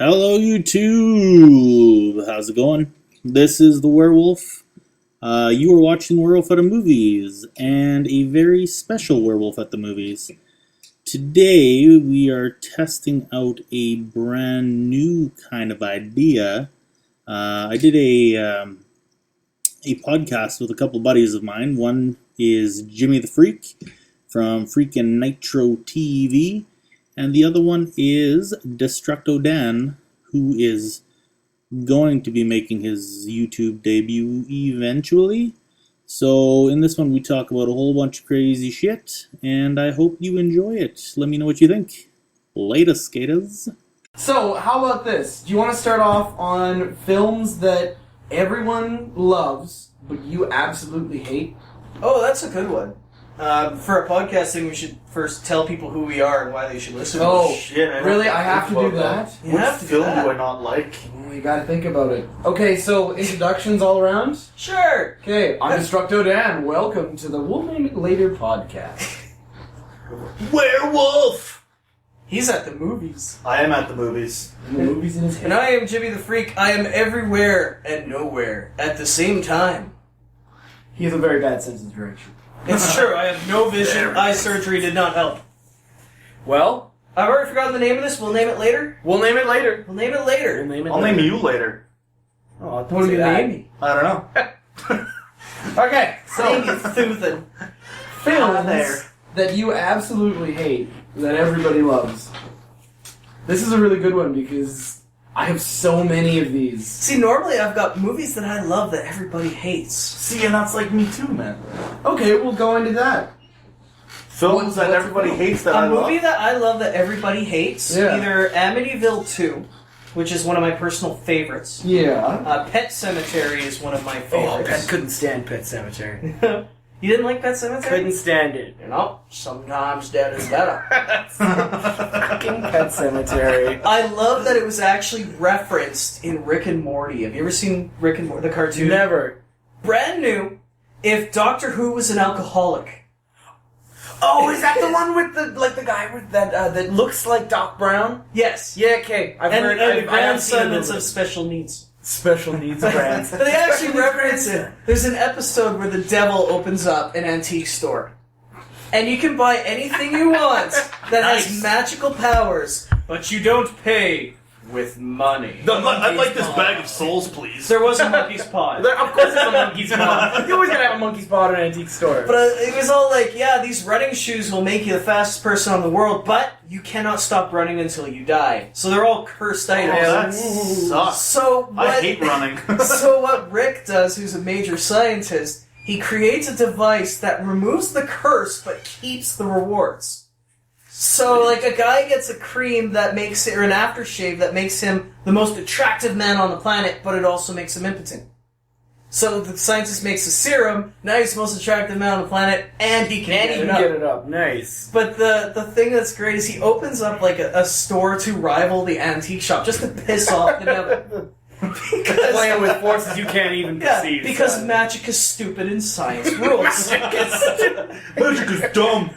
Hello YouTube! How's it going? This is the Werewolf. You are watching Werewolf at the Movies, and a very special Werewolf at the Movies. Today we are testing out a brand new kind of idea. I did a podcast with a couple buddies of mine. One is Jimmy TehFreak from FreakandNitro TV. And the other one is DestructoDan, who is going to be making his YouTube debut eventually. So in this one we talk about a whole bunch of crazy shit, and I hope you enjoy it. Let me know what you think. Later, skaters. So, how about this? Do you want to start off on films that everyone loves, but you absolutely hate? Oh, that's a good one. For a podcasting, we should first tell people who we are and why they should listen. Oh, shit! Really? I have to do that? What film do I not like? Oh, you gotta think about it. Okay, so introductions all around? Sure! Okay, I'm DestructoDan. Welcome to the We'll Name It Later podcast. Werewolf! He's at the movies. I am at the movies. And the movies in his head. And I am Jimmy TehFreak. I am everywhere and nowhere at the same time. He has a very bad sense of direction. It's true, I have no vision. Eye surgery did not help. Well, I've already forgotten the name of this. We'll name it later. we'll name it later. We'll name it later. We'll name it I'll later. name you later. Oh, What do you name me? I don't know. Okay, Name so you Thuthan. films there. that you absolutely hate, that everybody loves. This is a really good one because I have so many of these. See, normally I've got movies that I love that everybody hates. See, and that's like me too, man. Okay, we'll go into that. Films that what's everybody a film? hates that I A movie love. that I love that everybody hates, Yeah. either Amityville 2, which is one of my personal favorites. Yeah. Pet Cemetery is one of my Oh, favorites. Pet couldn't stand Pet Cemetery. You didn't like Pet Cemetery? Couldn't stand it. You know, sometimes dead is better. Fucking Pet Cemetery. I love that it was actually referenced in Rick and Morty. Have you ever seen Rick and Morty, the cartoon? Never. Brand new. If Doctor Who was an alcoholic. Oh, is that the one with the guy with that looks like Doc Brown? Yes. Yeah, okay. I've And heard. the I have seen grandson a that's little of special needs. special needs grandson. But they actually reference it. There's an episode where the devil opens up an antique store. And you can buy anything you want that has magical powers, but you don't pay with money. I'd like this bag of souls, please. There was a monkey's paw. Of course, it's a monkey's paw. You always gotta have a monkey's paw at an antique store. But it was all like, yeah, these running shoes will make you the fastest person on the world, but you cannot stop running until you die. So they're all cursed items. that sucks. So what, I hate running. So what Rick does, who's a major scientist, he creates a device that removes the curse but keeps the rewards. So, like, a guy gets a cream that makes it, or an aftershave that makes him the most attractive man on the planet, but it also makes him impotent. So the scientist makes a serum, now he's the most attractive man on the planet, and he can get it up. Nice. But the thing that's great is he opens up, like, a store to rival the antique shop, just to piss off the devil. Because, Playing with forces you can't even yeah, perceive. because son. magic is stupid and science rules. Magic is dumb.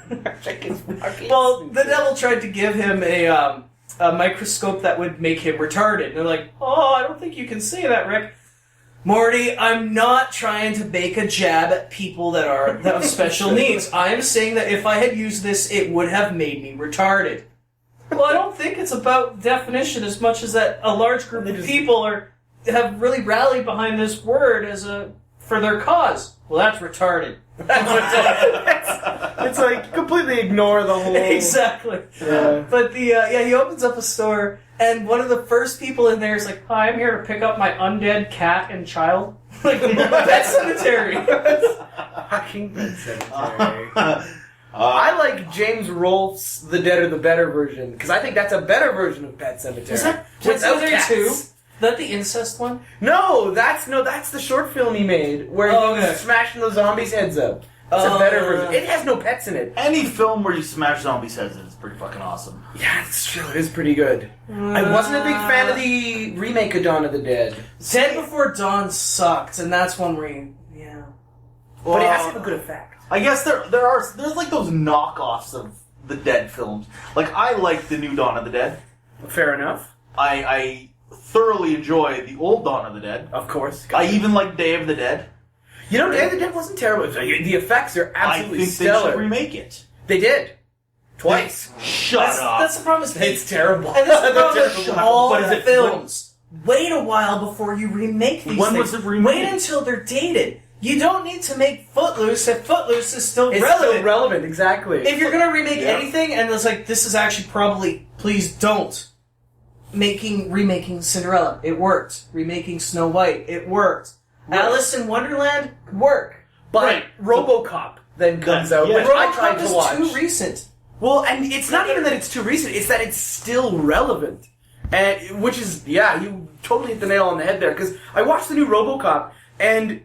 Well, the devil tried to give him a microscope that would make him retarded. And they're like, oh, I don't think you can say that, Rick. Morty, I'm not trying to make a jab at people that have special needs. I am saying that if I had used this, it would have made me retarded. Well, I don't think it's about definition as much as that a large group of people have really rallied behind this word for their cause. Well, that's retarded. It's like completely ignore the whole. Exactly. Yeah. But he opens up a store, and one of the first people in there is like, "Hi, I'm here to pick up my undead cat and child." Like, Pet Cemetery. Fucking Pet Cemetery. I like James Rolfe's The Dead or the Better version, because I think that's a better version of Pet Cemetery. Is that Without Cemetery cats. 2? Is that the incest one? No, that's the short film he made, where Oh, he okay. was smashing the zombies' heads up. It's a better version. It has no pets in it. Any film where you smash zombies' heads in is pretty fucking awesome. Yeah, it's true. It is pretty good. I wasn't a big fan of the remake of Dawn of the Dead. Dead Before Dawn sucked, and that's one where But it has to have a good effect. I guess there's like those knockoffs of the Dead films. Like, I like the new Dawn of the Dead. Fair enough. I thoroughly enjoy the old Dawn of the Dead. Of course. I even like Day of the Dead. You know, Day of the Dead wasn't terrible. The effects are absolutely I think stellar. they should remake it. They did. Twice. Shut up. That's the problem. It's terrible. And that's the problem with Shut up. all But is the it- films. Wait a while before you remake these When things. was it remade? Wait until they're dated. You don't need to make Footloose if Footloose is still It's relevant. still relevant, exactly. If you're gonna remake Yeah. anything, and it's like, this is actually probably, please don't. Remaking Cinderella, it worked. Remaking Snow White, it worked. Right. Alice in Wonderland, could work. But Right. RoboCop then comes out, yeah. which I tried RoboCop to is watch. too recent. Well, and it's not even that it's too recent; it's that it's still relevant, and which is you totally hit the nail on the head there. Because I watched the new RoboCop, and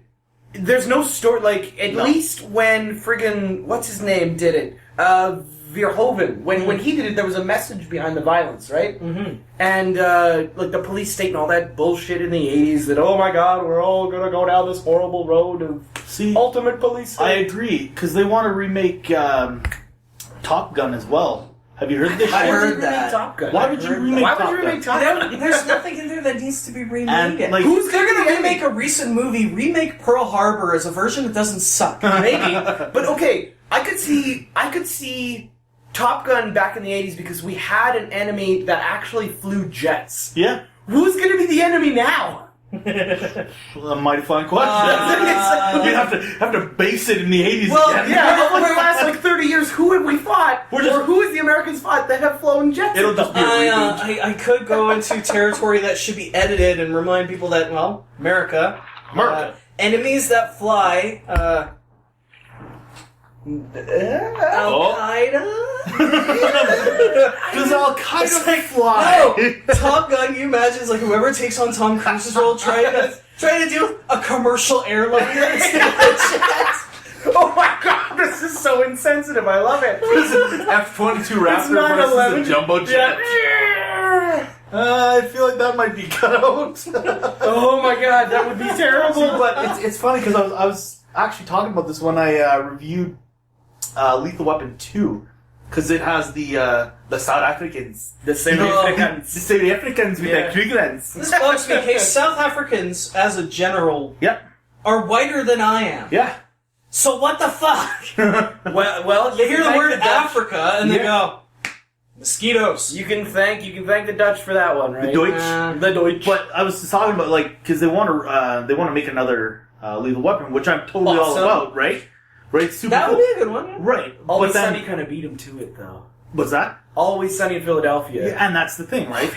there's no story. Like at least when friggin' what's his name did it, Verhoeven. When he did it, there was a message behind the violence, right? Mm-hmm. And like the police state and all that bullshit in the '80s that oh my god, we're all gonna go down this horrible road of ultimate police. I agree, because they want to remake Top Gun as well. Have you heard this I shit? heard that. Top Gun. Why would you remake Why Top would you remake Gun? Top Gun? There's nothing in there that needs to be remade. And, like, Who's they're gonna remake a recent movie? Remake Pearl Harbor as a version that doesn't suck. Maybe, but okay, I could see Top Gun back in the '80s because we had an enemy that actually flew jets. Yeah. Who's going to be the enemy now? Well, a mighty fine question. You'd have to base it in the 80s Well, again. Yeah, over the last like 30 years, who have we fought? We're just- or who has the Americans fought that have flown jets? It'll just be a reboot. I could go into territory that should be edited and remind people that, well, America. Enemies that fly, Al-Qaeda? Does Al-Qaeda It's like, fly? no! Top Gun, you imagine, is like whoever takes on Tom Cruise's role trying to do a commercial airliner instead of a jet. Oh my god, this is so insensitive. I love it. F-22 Raptor 9/11. versus a jumbo jet. I feel like that might be cut out. Oh my god, that would be terrible. But it's funny because I was actually talking about this when I reviewed Lethal Weapon 2, because it has the South Africans. The South Africans. The South Africans with their crickets. This bugs me, okay? South Africans, as a general, Yep. are whiter than I am. Yeah. So what the fuck? Well, They hear the word Dutch. Africa and they Yeah. go, mosquitoes. You can thank the Dutch for that one, right? The Deutsch. The Deutsch. But I was just talking about, like, because they want to make another Lethal Weapon, which I'm totally all Awesome. about, right? Right, super That cool. would be a good one. Yeah. Right. Always but then, Sunny kind of beat him to it, though. what's that? Always Sunny in Philadelphia. Yeah, and that's the thing, right?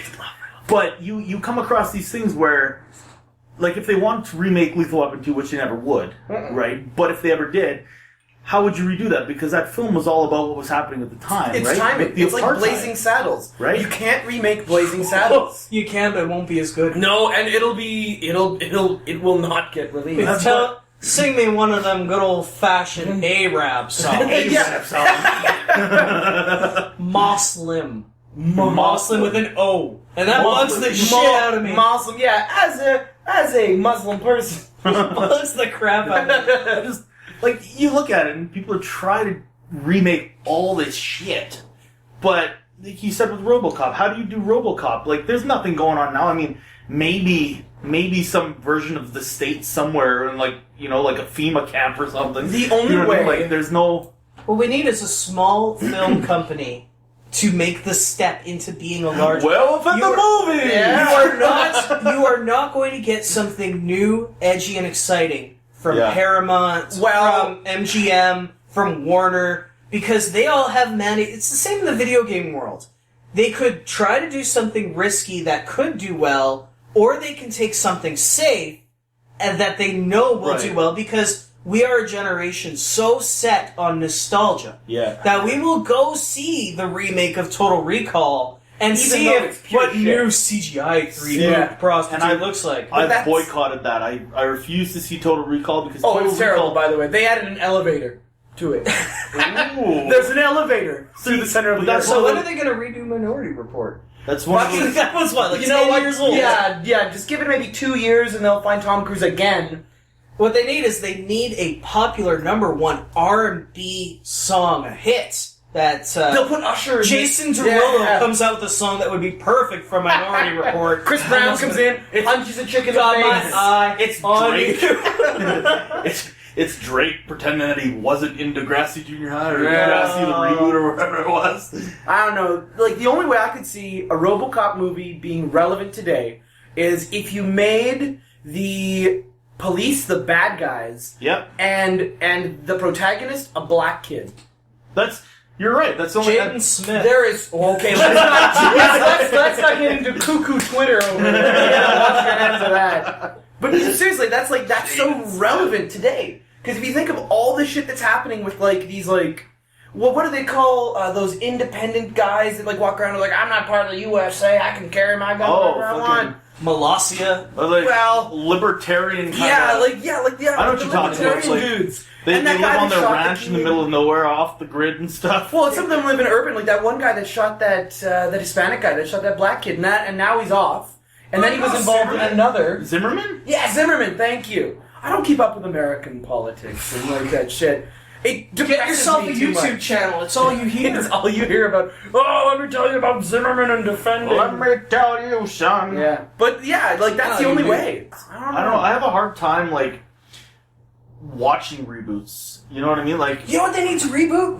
But you come across these things where, like, if they want to remake Lethal Weapon 2, which they never would, right? But if they ever did, how would you redo that? Because that film was all about what was happening at the time, It's right? timing. With the It's like apartheid. Blazing Saddles, Right? You can't remake Blazing Saddles. You can, but it won't be as good. No, and it will not get released. Sing me one of them good old-fashioned Arab songs. Moslem. Moslem with an O. And that bugs the shit out of me. Muslim, yeah. As a Muslim person, Bugs the crap out of me. Just, like, you look at it and people are trying to remake all this shit. But, like you said with RoboCop, how do you do RoboCop? Like, there's nothing going on now. I mean, maybe some version of the state somewhere in, like, you know, like a FEMA camp or something. The only You know what I mean? way- Like, there's no... What we need is a small film company to make the step into being a large... Werewolf at the Movies! You are not going to get something new, edgy, and exciting from Paramount, from MGM, from Warner, because they all have it's the same in the video game world. They could try to do something risky that could do well, or they can take something safe and that they know will do well, because we are a generation so set on nostalgia that we will go see the remake of Total Recall and Even see though it's pure what shit. new CGI 3D prostitute looks like. I've boycotted that. I refuse to see Total Recall because Oh, Total it's terrible, Recall... by the way. They added an elevator to it. Ooh. There's an elevator through the center of the that's earth. So when are they going to redo Minority Report? That's one of those... That was what, like You know 10 what? years old? Yeah, just give it maybe 2 years and they'll find Tom Cruise again. What they need is they need a popular #1 R&B song, a hit, that They'll put Usher in Jason the- Derulo Yeah. comes out with a song that would be perfect for Minority Report. Chris Brown comes in, punches a chick in the Got my face. eye It's on Drake. you. It's Drake pretending that he wasn't in Degrassi Junior High or Yeah. Degrassi the reboot or whatever it was. I don't know. Like, the only way I could see a RoboCop movie being relevant today is if you made the police the bad guys Yep. and the protagonist a black kid. You're right. That's the only. Jaden Smith. There is... Okay, let's not get into cuckoo Twitter over there. Yeah, let's get into that. But seriously, that's so relevant today. Because if you think of all the shit that's happening with, like, these, like... Well, what do they call those independent guys that, like, walk around and like, I'm not part of the USA, I can carry my gun wherever I want. Molossia. Like, Well, libertarian kind Yeah, of... I know what you're talking about, libertarian like, dudes. They And that live guy on that their shot ranch in the kid. middle of nowhere, off the grid and stuff. Well, some of them live in urban, like that one guy that shot that Hispanic guy that shot that black kid, and now he's off. And then he was involved in another. Zimmerman? Yeah, Zimmerman. Thank you. I don't keep up with American politics and like that shit. It Get depresses yourself a me too YouTube much. channel. It's all you hear. It's all you hear about. Oh, let me tell you about Zimmerman and defending. Let me tell you, son. Yeah, but yeah, like that's the Oh, only you do. way. I don't know. I don't know. I have a hard time, like, watching reboots. You know what I mean? Like, You know what they need to reboot?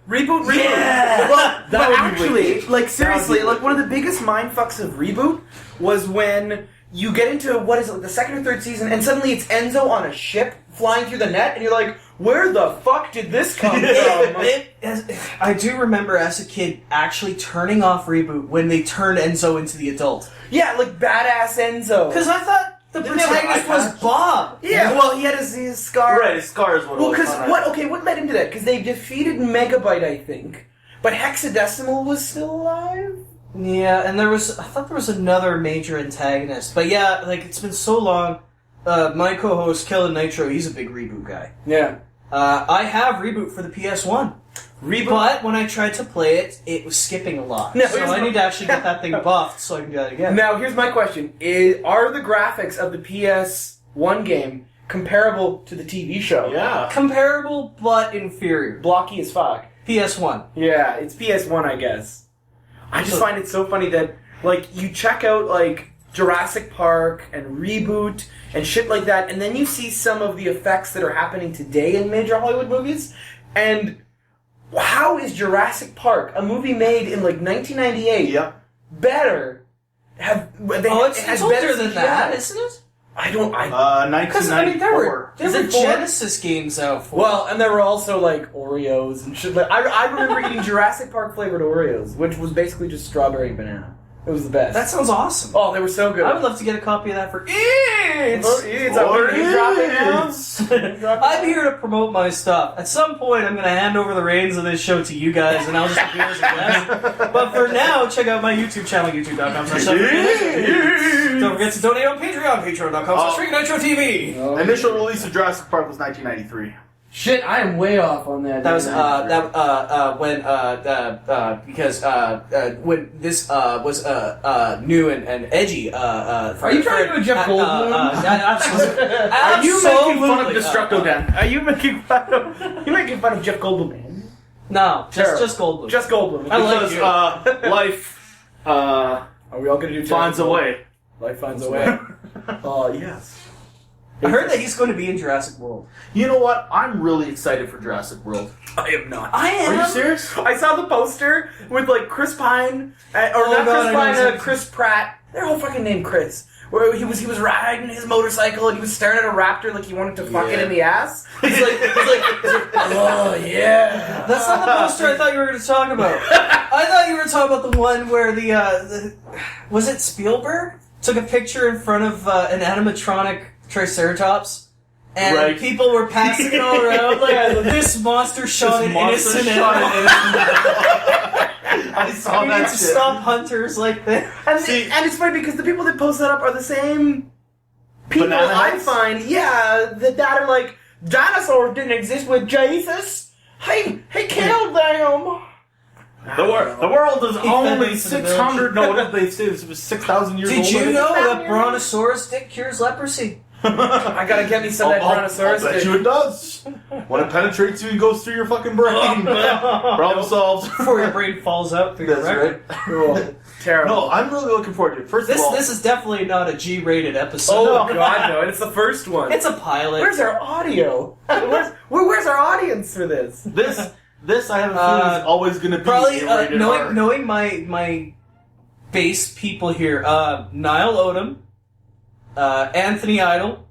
Reboot. Yeah! Well, That would be actually, wicked. like seriously, That would be like one of the biggest mindfucks of reboot was when you get into what is it, like the second or third season, and suddenly it's Enzo on a ship flying through the net, and you're like, where the fuck did this come from? I do remember as a kid actually turning off reboot when they turned Enzo into the adult. Yeah, like badass Enzo. Because I thought the Didn't they have protagonist an eye was patch? Bob. Yeah, well, he had his scar. right, his scar is what Well, it was because on what? Okay, what led into that? Because they defeated Megabyte, I think, but Hexadecimal was still alive. Yeah, and I thought there was another major antagonist. But yeah, like, it's been so long. My co-host, FreakandNitro, he's a big reboot guy. Yeah, I have reboot for the PS1. reboot. But when I tried to play it, it was skipping a lot. No, so here's I my- need to actually get that thing buffed so I can do that again. Now, here's my question: are the graphics of the PS1 game comparable to the TV show? Yeah. Comparable, but inferior. Blocky as fuck. PS1. Yeah, it's PS1, I guess. I just find it so funny that, like, you check out, like, Jurassic Park and Reboot and shit like that, and then you see some of the effects that are happening today in major Hollywood movies, and how is Jurassic Park, a movie made in, like, 1998, Yep. better? It's older than that, isn't it? Because, I mean, there were 1994. Is it four? Genesis games out for Well, and there were also, like, Oreos and shit. Like, I remember eating Jurassic Park flavored Oreos, which was basically just strawberry and banana. It was the best. That sounds awesome. Oh, they were so good. I would love to get a copy of that for Oh, it's a name dropping now. I'm here to promote my stuff. At some point, I'm going to hand over the reins of this show to you guys, and I'll just appear as a guest. But for now, check out my YouTube channel, youtube.com/FreakandNitro. Don't forget to donate on Patreon, patreon.com/FreakandNitro.tv. Initial release of Jurassic Park was 1993. Shit, I am way off on that. That was when this was new and edgy. Are you trying to do a Jeff Goldblum? Absolutely. Are you making fun of Absolutely. DestructoDan? Are you making fun of Jeff Goldblum, man? No, Terrible. just Goldblum. Just Goldblum. I like Because you. life Are we all gonna do finds a way. Life finds a way. Oh, yes. I heard that he's going to be in Jurassic World. You know what? I'm really excited for Jurassic World. I am not. I am. Are you serious? I saw the poster with, like, Chris Pine, or not God, Chris I know Pine, exactly. Chris Pratt. Their whole fucking name Chris. Where he was riding his motorcycle and he was staring at a raptor like he wanted to fuck it in the ass. He's like, oh yeah. That's not the poster I thought you were going to talk about. I thought you were talking about the one where the was it Spielberg took a picture in front of an animatronic Triceratops, and Right. people were passing it all around like this monster shot an monster innocent shot an animal. I saw We that need to shit. stop hunters like this. And it's funny because the people that post that up are the same people Banana I heads? find, that are like, dinosaurs didn't exist with Jesus. He killed them. The world is only fed into the 600. No, what did they say? It was 6,000 years old. Did you I think. know that Brontosaurus dick cures leprosy? I gotta get me some of that Brontosaurus. I'll bet you it does. When it penetrates you and goes through your fucking brain. Problem solved. Before your brain falls out through your That's rectum. right. Cool. Terrible. No, I'm really looking forward to it. First of all, This is definitely not a G-rated episode. Oh God, no! It's the first one. It's a pilot. Where's our audio? Where's our audience for this? this I have a feeling is always going to be Probably rated R. knowing my base people here, Niall Odom, Anthony Idol,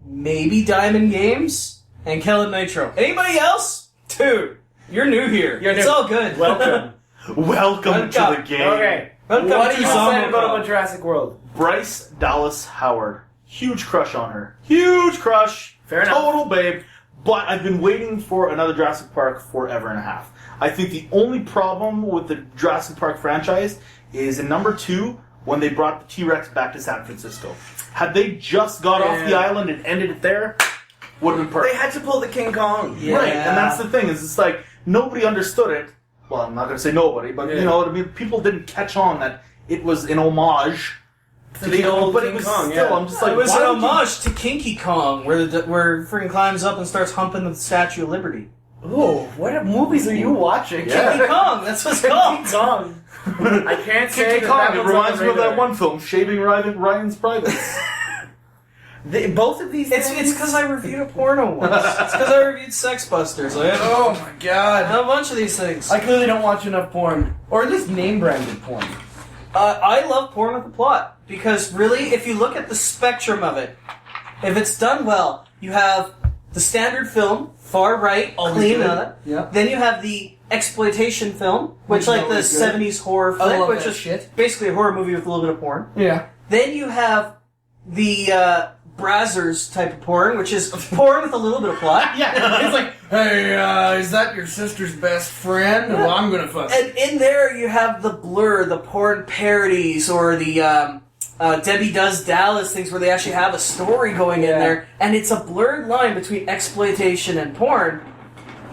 maybe Diamond Games, and FreakandNitro. Anybody else? Dude, you're new here. You're it's new. all good. Welcome. Welcome to the game. Okay. Welcome What to are you excited Zombie about Jurassic World? Bryce Dallas Howard. Huge crush on her. Huge crush. Fair enough. Total babe. But I've been waiting for another Jurassic Park forever and a half. I think the only problem with the Jurassic Park franchise is in number 2, when they brought the T-Rex back to San Francisco. Had they just got off the island and ended it there, would have been perfect. They had to pull the King Kong. Yeah. Right, and that's the thing, is it's like, nobody understood it. Well, I'm not going to say nobody, but you know what I mean? People didn't catch on that it was an homage To the old but King it was Kong, still, yeah. I'm just like, It was why an would you- homage to Kinky Kong, where freaking climbs up and starts humping the Statue of Liberty. Ooh, what movies are you watching? Yeah. Kinky Kong, that's what it's called. King Kong. I can't say Kinky that Kong, that it was reminds on me of the that radar. one film, Shaving Ryan's Privates. Both of these It's things? because I reviewed a porno once. It's because I reviewed Sex Busters. I had Oh my god. a bunch of these things. I clearly don't watch enough porn. Or at least name-branded porn. I love porn with a plot because really, if you look at the spectrum of it, if it's done well, you have the standard film, far right, clean on it. Yeah. Then you have the exploitation film, which Which is like the always good. 70s horror I flick, love which that is shit. basically a horror movie with a little bit of porn. Yeah. Then you have the Brazzers type of porn, which is porn with a little bit of plot. Yeah. It's like, hey, is that your sister's best friend? Well, I'm gonna fuck. And in there you have the blur, the porn parodies, or the Debbie Does Dallas things where they actually have a story going in there, and it's a blurred line between exploitation and porn.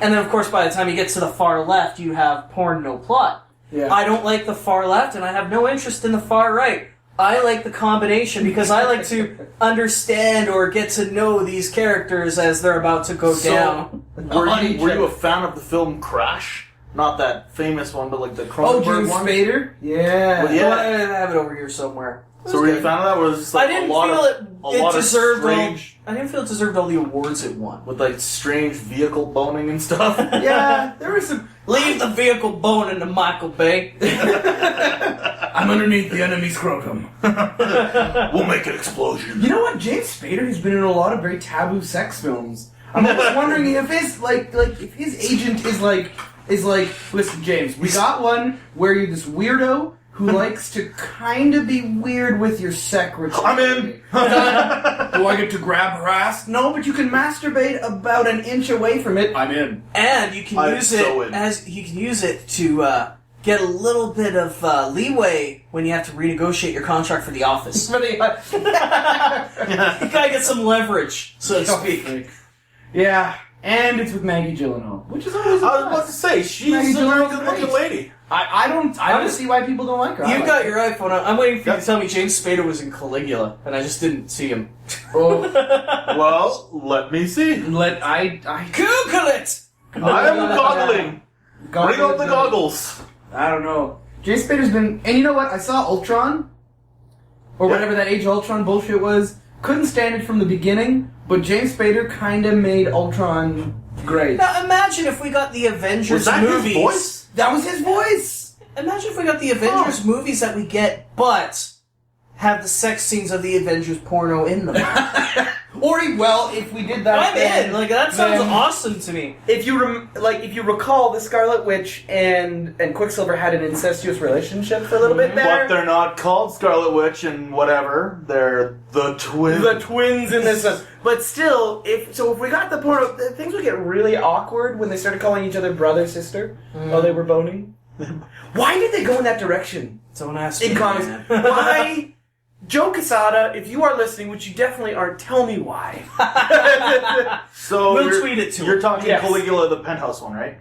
And then, of course, by the time you get to the far left, you have porn no plot. Yeah. I don't like the far left, and I have no interest in the far right. I like the combination because I like to understand or get to know these characters as they're about to go down. Were you a fan of the film Crash? Not that famous one, but like the Oh, Cronenberg James one? Spader? Yeah. Well, yeah. I have it over here somewhere. So were you a fan of that? Where it was just like I didn't a lot feel of, it deserved strange, I didn't feel it deserved all the awards it won. with like strange vehicle boning and stuff. Yeah, there was some... Leave the vehicle boning to Michael Bay. I'm underneath the enemy scrotum. We'll make an explosion. You know what? James Spader has been in a lot of very taboo sex films. I'm always wondering if his if his agent is like listen, James, we got one where you're this weirdo who likes to kind of be weird with your secretary. I'm in. Do I get to grab her ass? No, but you can masturbate about an inch away from it. I'm in. And you can I'm use so it in. as you can use it to get a little bit of leeway when you have to renegotiate your contract for the office. You gotta get some leverage, so to speak. Yeah, and it's with Maggie Gyllenhaal, which is always a I was about to plus. say, she's Maggie a very Gyllenhaal's good-looking great. lady. I don't see why people don't like her. I You've like got her. your iPhone. I'm waiting for you Yep. to tell me James Spader was in Caligula, and I just didn't see him. Oh, Well, let me see. I Google it! I'm goggling. Bring out the goggles. I don't know. James Spader's been, and you know what? I saw Ultron, or Yeah. whatever that Age of Ultron bullshit was. Couldn't stand it from the beginning, but James Spader kind of made Ultron great. Now imagine if we got the Avengers Was that movies. his voice? That was his voice. Imagine if we got the Avengers movies that we get, but have the sex scenes of the Avengers porno in them. Or if we did that, I'm then- in. Like that sounds then- awesome to me. If you if you recall, the Scarlet Witch and Quicksilver had an incestuous relationship for a little bit there. But they're not called Scarlet Witch and whatever. They're the twins. The twins in this one. But still, if we got the porno, things would get really awkward when they started calling each other brother, sister, while they were boning. Why did they go in that direction? Don't ask In me. comics. man. Why? Joe Quesada, if you are listening, which you definitely aren't, tell me why. So We'll you're, tweet it to You're him. talking Yes. Caligula, the penthouse one, right?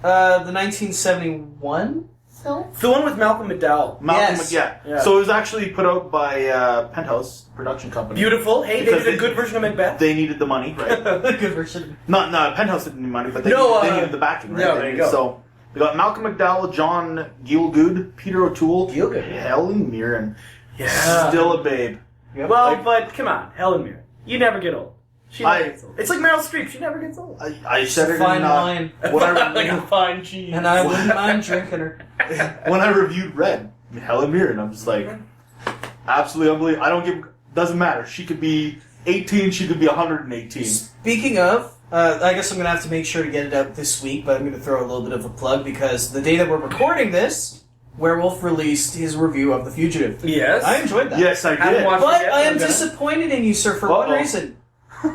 The 1971 Hill? It's the one with Malcolm McDowell. Yeah. So it was actually put out by Penthouse production company. Beautiful. Hey, they Because did a good version of Macbeth. They needed the money, right? Good version. No, Penthouse didn't need money, but they needed the backing, right? no, there you go. So we got Malcolm McDowell, John Gielgud, Peter O'Toole, Gielgud. Helen Mirren. Yeah. Still a babe. Well, but come on, Helen Mirren. You never get old. She never I- gets old. It's like Meryl Streep. She never gets old. I said it Fine in wine. when I like a fine cheese. And I wouldn't mind drinking her. when I reviewed Red, Helen Mirren. I'm just like, absolutely unbelievable. I don't give. Doesn't matter. She could be 18. She could be 118. Speaking of, I guess I'm going to have to make sure to get it out this week, but I'm going to throw a little bit of a plug because the day that we're recording this, Werewolf released his review of The Fugitive. Yes. I enjoyed that. Yes, I Haven't did. watched it But yet, I am I'm gonna- disappointed in you, sir, for one reason.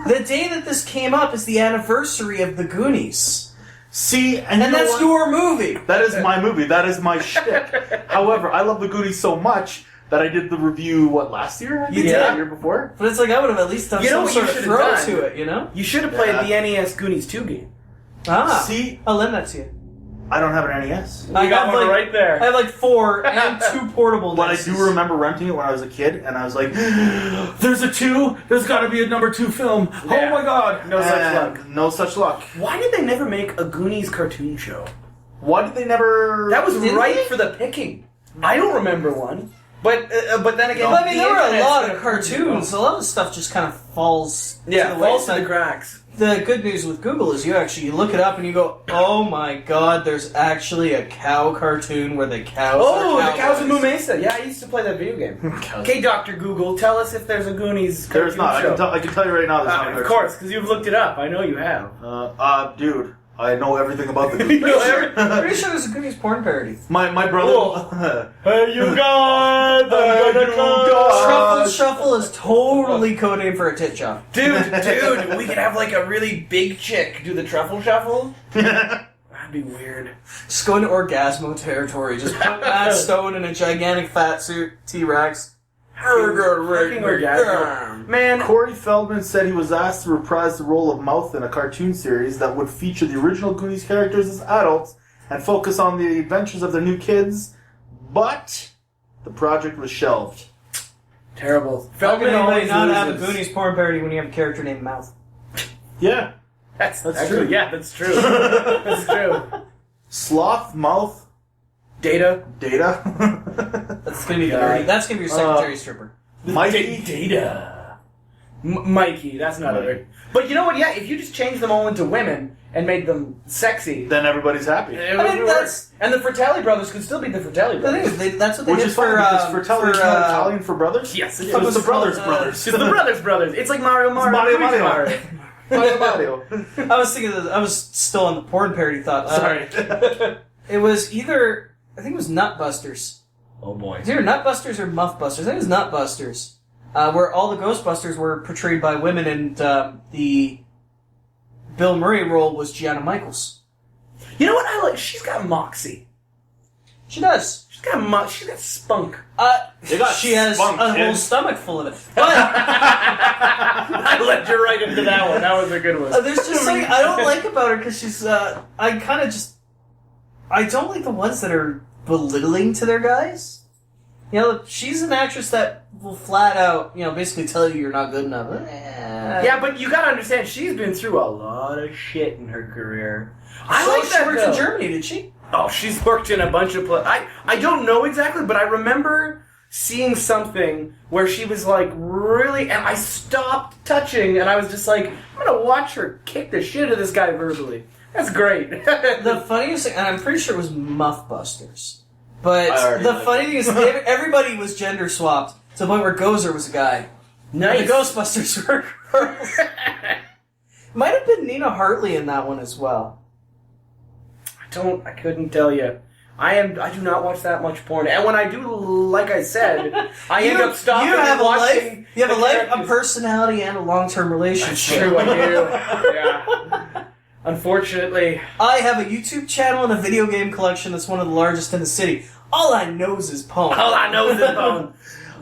The day that this came up is the anniversary of The Goonies. See, and you know that's what? your movie. That is my movie. That is my shtick. However, I love the Goonies so much that I did the review, last year? I think? You did. The year before? But it's like I would have at least done You know some what you sort of should've throw done? to it, you know? You should have played Yeah. the NES Goonies 2 game. Ah. See, I'll lend that to you. I don't have an NES. I got have one like, right there. I have like 4 and 2 portable But I NESs. do remember renting it when I was a kid, and I was like, there's a 2? There's got to be a number 2 film. Yeah. Oh my god. No such And luck. No such luck. Why did they never make a Goonies cartoon show? Why did they never... That was Didn't ripe they? for the picking. I don't remember one. But then again, Well, I mean, the there were a internet's lot gonna of cartoons. A lot of stuff just kind of falls Yeah, to the falls to wayside. the cracks. The good news with Google is you look it up and you go, oh my god, there's actually a cow cartoon where the cows Oh, are the cows of Moo cowboys. Mesa. Yeah, I used to play that video game. Okay, Dr. Google, tell us if there's a Goonies cartoon There's not. show. I can tell you right now there's not. Of course, because you've looked it up. I know you have. Dude, I know everything about the You Goonies. know everything. Pretty sure there's a Goonies porn parody. My brother... Hey, you guys! Truffle Shuffle is totally code name for a tit job. Dude, we could have like a really big chick do the truffle shuffle. That'd be weird. Just go into Orgasmo territory. Just put Matt Stone in a gigantic fat suit, T-Rex. Fucking orgasm. Man, Corey Feldman said he was asked to reprise the role of Mouth in a cartoon series that would feature the original Goonies characters as adults and focus on the adventures of their new kids, but the project was shelved. terrible. How can Feldman anybody always not have a loses. Goonies porn parody when you have a character named Mouth? Yeah. That's true. Yeah, that's true. That's true. Sloth, Mouth, Data. Data. That's gonna be God. that's gonna be your secretary stripper. Mikey. Data. Mikey, that's not Mikey. it. But you know what? Yeah, if you just changed them all into women and made them sexy, Then everybody's happy. it I would mean, work. that's- And the Fratelli brothers could still be the Fratelli The thing brothers. is, that's what they Which did is funny for because Fratelli is not Italian for brothers. Yes, it So is. it's the brothers' called, brothers. It's the brothers. It's like Mario. Mario. Luigi Mario. I was thinking I was still on the porn parody thought. Sorry. It was either I think it was Nutbusters. Oh boy. It's either Nutbusters or Muffbusters. I think it was Nutbusters, where all the Ghostbusters were portrayed by women, and the Bill Murray role was Gianna Michaels. You know what I like? She's got moxie. She does. She's got spunk. They got She has spunk, a whole kid. stomach full of it. But I led you right into that one. That was a good one. there's just something I don't like about her because she's. I kind of just. I don't like the ones that are belittling to their guys. You know, she's an actress that will flat out, basically tell you you're not good enough. Yeah, but you gotta understand, she's been through a lot of shit in her career. I So like she that worked though. in Germany, did she? Oh, she's worked in a bunch of I don't know exactly, but I remember seeing something where she was like really, and I stopped touching, and I was just like, I'm gonna watch her kick the shit out of this guy verbally. That's great. The funniest thing, and I'm pretty sure it was Muffbusters, I but already the know. funny thing is everybody was gender swapped to the point where Gozer was a guy. Nice. And the Ghostbusters were girls. Might have been Nina Hartley in that one as well. I couldn't tell you. I do not watch that much porn, and when I do, like I said, I end up stopping You have and a watching. life. You have the a life, a characters. personality, and a long-term relationship. True, I do. Yeah. Unfortunately, I have a YouTube channel and a video game collection that's one of the largest in the city. All I know is Pwn. all I know is the phone.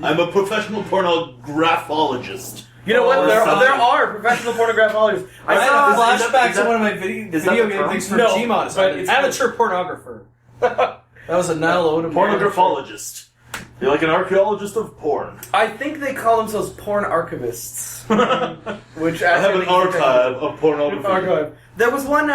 I'm a professional pornographologist. You know what? Or There something. are professional pornographologists. I had saw a is that- flashback is to that- one of my is that video the game term? things from No, Gmod. but it's- Amateur pornographer. That was a Nile Ode. Pornographologist. You're like an archaeologist of porn. I think they call themselves porn archivists. Which I have an archive of pornography. Archive. There was one,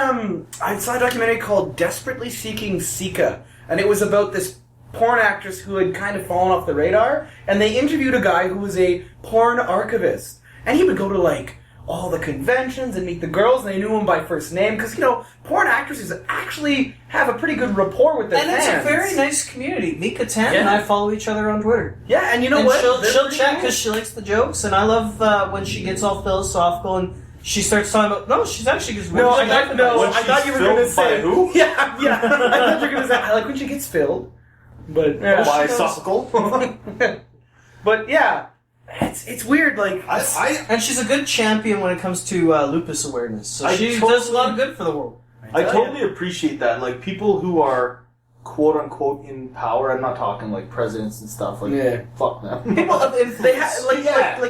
I saw a documentary called Desperately Seeking Sika, and it was about this porn actress who had kind of fallen off the radar, and they interviewed a guy who was a porn archivist. And he would go to, like, all the conventions and meet the girls, and they knew him by first name, because, you know, porn actresses actually have a pretty good rapport with their fans. And it's a very nice community. Mika Tan and I follow each other on Twitter. Yeah, and you know and what? She'll chat because she likes the jokes, and I love when she gets all philosophical and she starts talking about. No, she's actually just. No, I thought you were going to say who? Yeah. I thought you were going to say I like when she gets filled, but philosophical. But yeah, it's weird. Like and she's a good champion when it comes to lupus awareness. So she does a lot of good for the world. I totally appreciate that. Like people who are quote unquote in power. I'm not talking like presidents and stuff. Like fuck them. Well, if they have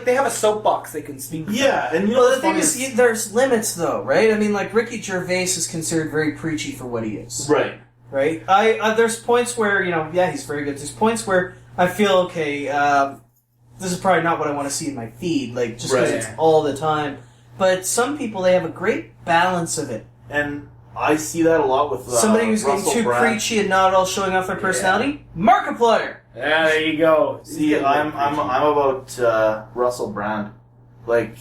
they have a soapbox they can speak. Yeah, and you know well, the thing is, there's limits though, right? I mean, like Ricky Gervais is considered very preachy for what he is. Right. Right. There's points where he's very good. There's points where I feel okay. This is probably not what I want to see in my feed, like just because it's all the time. But some people they have a great balance of it. And I see that a lot with somebody who's Russell getting too Brand. preachy and not at all showing off their personality. Markiplier. Yeah, there you go. See, I'm about Russell Brand. Like,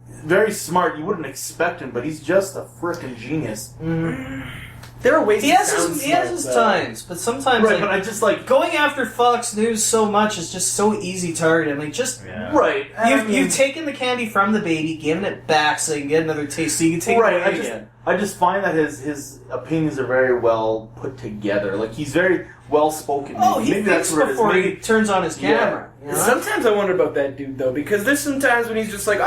very smart. You wouldn't expect him, but he's just a frickin' genius. There are ways he has his times, but sometimes right. But I just like going after Fox News so much is just so easy targeting. Like right. You've taken the candy from the baby, given it back so you can get another taste. So you can take it away again. I just find that his opinions are very well put together. Like he's very well spoken. Oh, he maybe thinks that's what before it is. he turns on his camera. You know? Sometimes I wonder about that dude though, because there's some times when he's just like,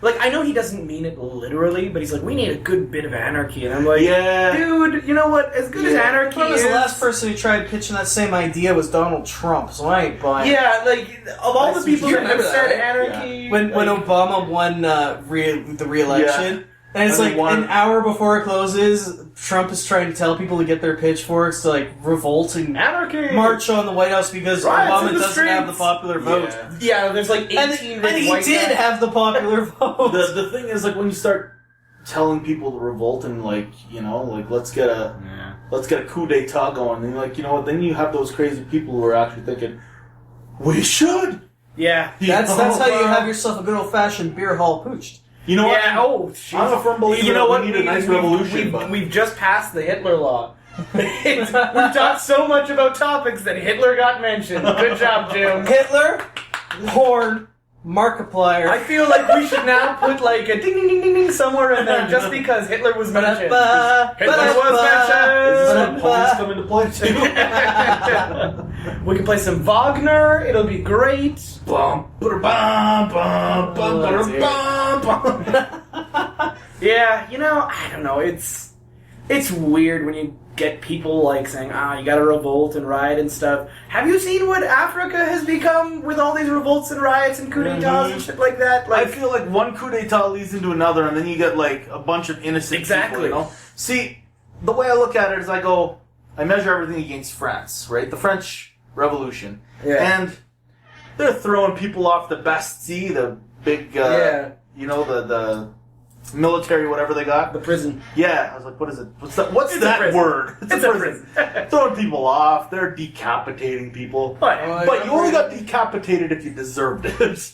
like I know he doesn't mean it literally, but he's like, we need a good bit of anarchy, and I'm like, dude, you know what? As good as anarchy is, the last person who tried pitching that same idea was Donald Trump, so I ain't buying. Yeah, like of all the people that have said anarchy, when Obama won the re-election. Yeah. And it's like an hour before it closes, Trump is trying to tell people to get their pitchforks to like revolt and march on the White House because Obama doesn't have the popular vote. Yeah, there's like 18 and he did have the popular vote. The thing is, like when you start telling people to revolt and like let's get a coup d'état going, and like then you have those crazy people who are actually thinking we should. Yeah, that's how you have yourself a good old fashioned beer hall pooched. You know what? Yeah, I'm a firm believer. You know what? We need a nice revolution. We've just passed the Hitler law. We've talked so much about topics that Hitler got mentioned. Good job, Jim. Hitler, porn, Markiplier. I feel like we should now put like a ding ding ding ding ding somewhere in there just because Hitler was mentioned. Hitler was mentioned. Is this when police come into play too? We can play some Wagner. It'll be great. Yeah, I don't know. It's weird when you get people like saying, you gotta revolt and riot and stuff. Have you seen what Africa has become with all these revolts and riots and coup d'etats and shit like that? Like, I feel like one coup d'etat leads into another, and then you get like a bunch of innocent people. See, the way I look at it is I measure everything against France, right? The French Revolution. Yeah. And they're throwing people off the Bastille, the big, the military, whatever they got. The prison. Yeah. I was like, what is it? What's that word? It's a prison. Throwing people off. They're decapitating people. But you only got decapitated if you deserved it.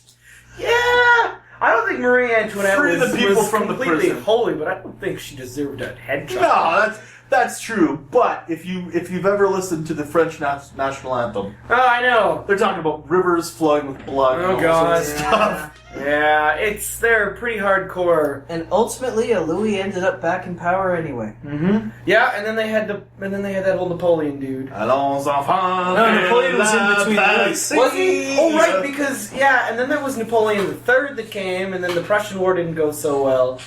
Yeah. I don't think Marie Antoinette was from completely the prison. Holy, but I don't think she deserved a headshot. No, that's true. But if you've ever listened to the French national anthem, I know they're talking about rivers flowing with blood. Oh and God, stuff. Yeah, they're pretty hardcore. And ultimately, Louis ended up back in power anyway. Mm-hmm. Yeah, and then they had that whole Napoleon dude. Allons enfants. No, Napoleon was in between Louis. Was he? Oh right, because and then there was Napoleon III that came, and then the Prussian War didn't go so well.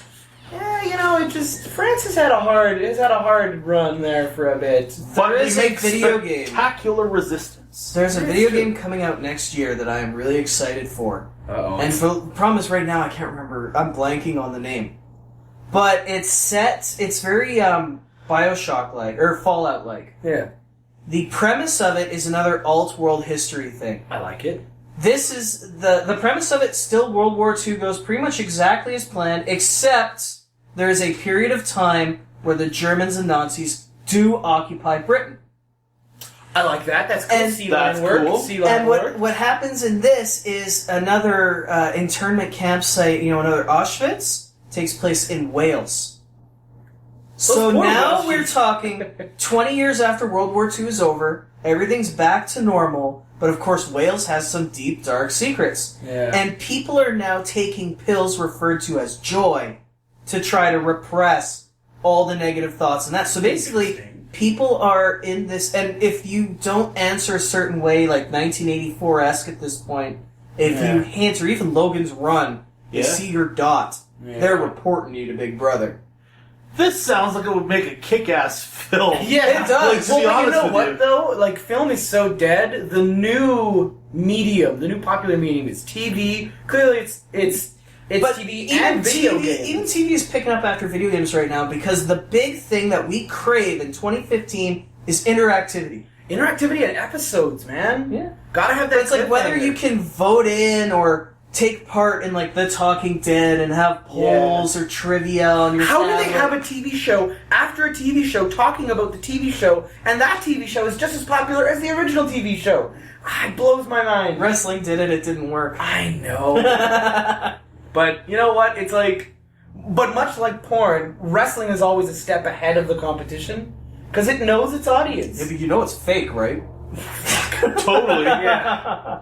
Yeah, France has had a hard run there for a bit. There is a video game. Spectacular resistance. There's a video game coming out next year that I am really excited for. Uh-oh. And for promise right now, I can't remember. I'm blanking on the name. But it's very Bioshock-like, or Fallout-like. Yeah. The premise of it is another alt-world history thing. I like it. This is the premise of it. Still, World War II goes pretty much exactly as planned, except there is a period of time where the Germans and Nazis do occupy Britain. I like that. That's cool. And Sea line that's work. cool. Sea line And work. what happens in this is another internment campsite, another Auschwitz, takes place in Wales. So poor now Welsh. we're talking 20 years after World War II is over, everything's back to normal, but of course Wales has some deep, dark secrets. Yeah. And people are now taking pills referred to as joy to try to repress all the negative thoughts and that. So basically, people are in this, and if you don't answer a certain way, like 1984-esque at this point, if you answer even Logan's Run, you see your dot, they're reporting you to Big Brother. This sounds like it would make a kick-ass film. Yeah, It does. Like, to be Well, but you honest know with what, you. though? Like, film is so dead. The new medium, the new popular medium is TV. Clearly, it's But TV and video games. Even TV is picking up after video games right now because the big thing that we crave in 2015 is interactivity. Interactivity and episodes, man. Yeah. Gotta have that. It's like whether you can vote in or take part in like The Talking Dead and have polls or trivia on your How do tablet. they have a TV show after a TV show talking about the TV show, and that TV show is just as popular as the original TV show? It blows my mind. Wrestling did it, it didn't work. I know. But you know what? It's like, but much like porn, wrestling is always a step ahead of the competition because it knows its audience. Yeah, but you know it's fake, right? Totally. Yeah.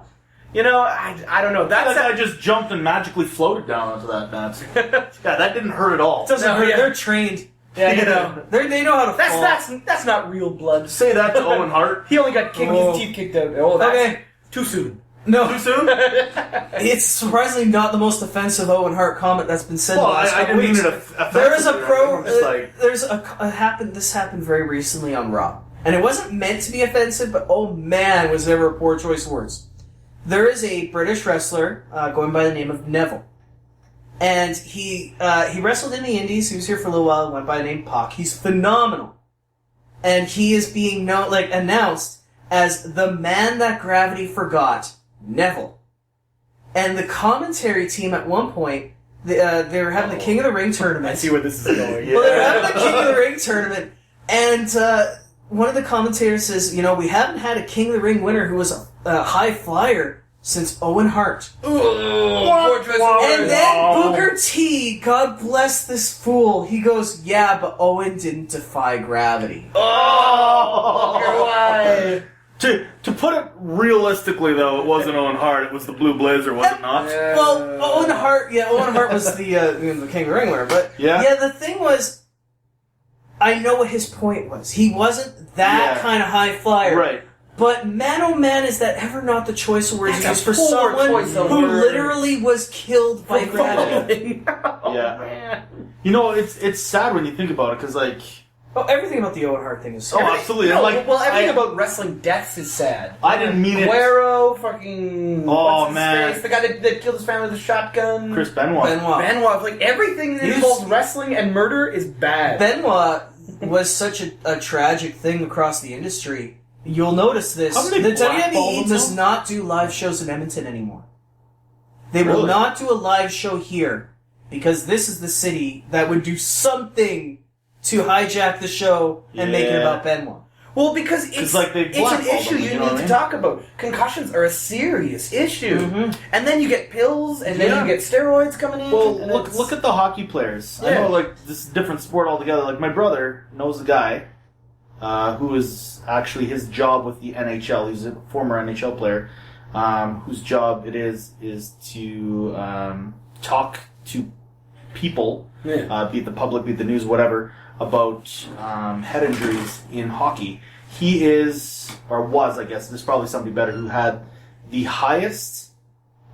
You know, I don't know. That That's guy just jumped and magically floated down onto that net. Yeah, that didn't hurt at all. Doesn't No, hurt. yeah. They're trained. yeah, you know. They know how to fall. That's not real blood. Say that to Owen Hart. He only got kicked, Oh. his teeth kicked out. Oh, that's Okay. too soon. No. Too soon? It's surprisingly not the most offensive Owen Hart comment that's been said Well, in the last I couple didn't weeks. mean it offensively. There is a pro. I'm just like, There's this happened very recently on Raw, and it wasn't meant to be offensive, but oh man, was there a poor choice of words. There is a British wrestler going by the name of Neville, and he wrestled in the Indies. He was here for a little while. Went by the name Pac. He's phenomenal, and he is being announced as the man that gravity forgot, Neville. And the commentary team at one point, they were having the King of the Ring tournament. I see where this is going. Well, they're having the King of the Ring tournament, and one of the commentators says, we haven't had a King of the Ring winner who was a high flyer since Owen Hart. And then Booker T, God bless this fool, he goes, yeah, but Owen didn't defy gravity. Why? to put it realistically, though, it wasn't Owen Hart. It was the Blue Blazer, was it not? Well, Owen Hart was the King of the Ring winner, but the thing was, I know what his point was. He wasn't that kind of high flyer. Right. But man, oh man, is that ever not the choice of words That's used for a poor someone choice of who words. literally was killed by gravity? Yeah. Man. You know, it's sad when you think about it, because, like... Oh, everything about the Owen Hart thing is so... Oh, absolutely. No, And, like, well, everything about wrestling deaths is sad. I didn't mean it... Guerrero, fucking... Oh, what's his man. face? The guy that killed his family with a shotgun. Chris Benoit. Benoit. Like, everything that He's- involves wrestling and murder is bad. Benoit was such a tragic thing across the industry. You'll notice this. How did The they blackball WWE him, does though? not do live shows in Edmonton anymore. They will Really? not do a live show here because this is the city that would do something to hijack the show and make it Yeah. about Benoit. Well, because it's like, they it's an blackballed issue them, you you know need what I to mean? talk about. Concussions are a serious issue. Mhm. And then you get pills, and then Yeah. you get steroids coming in. Well, and look it's- look at the hockey players. I Yeah. know, like, this is a different sport altogether. Like, my brother knows a guy who is actually his job with the NHL. He's a former NHL player whose job it is to talk to people, be it the public, be it the news, whatever, about head injuries in hockey. He is, or was, I guess, there's probably somebody better, who had the highest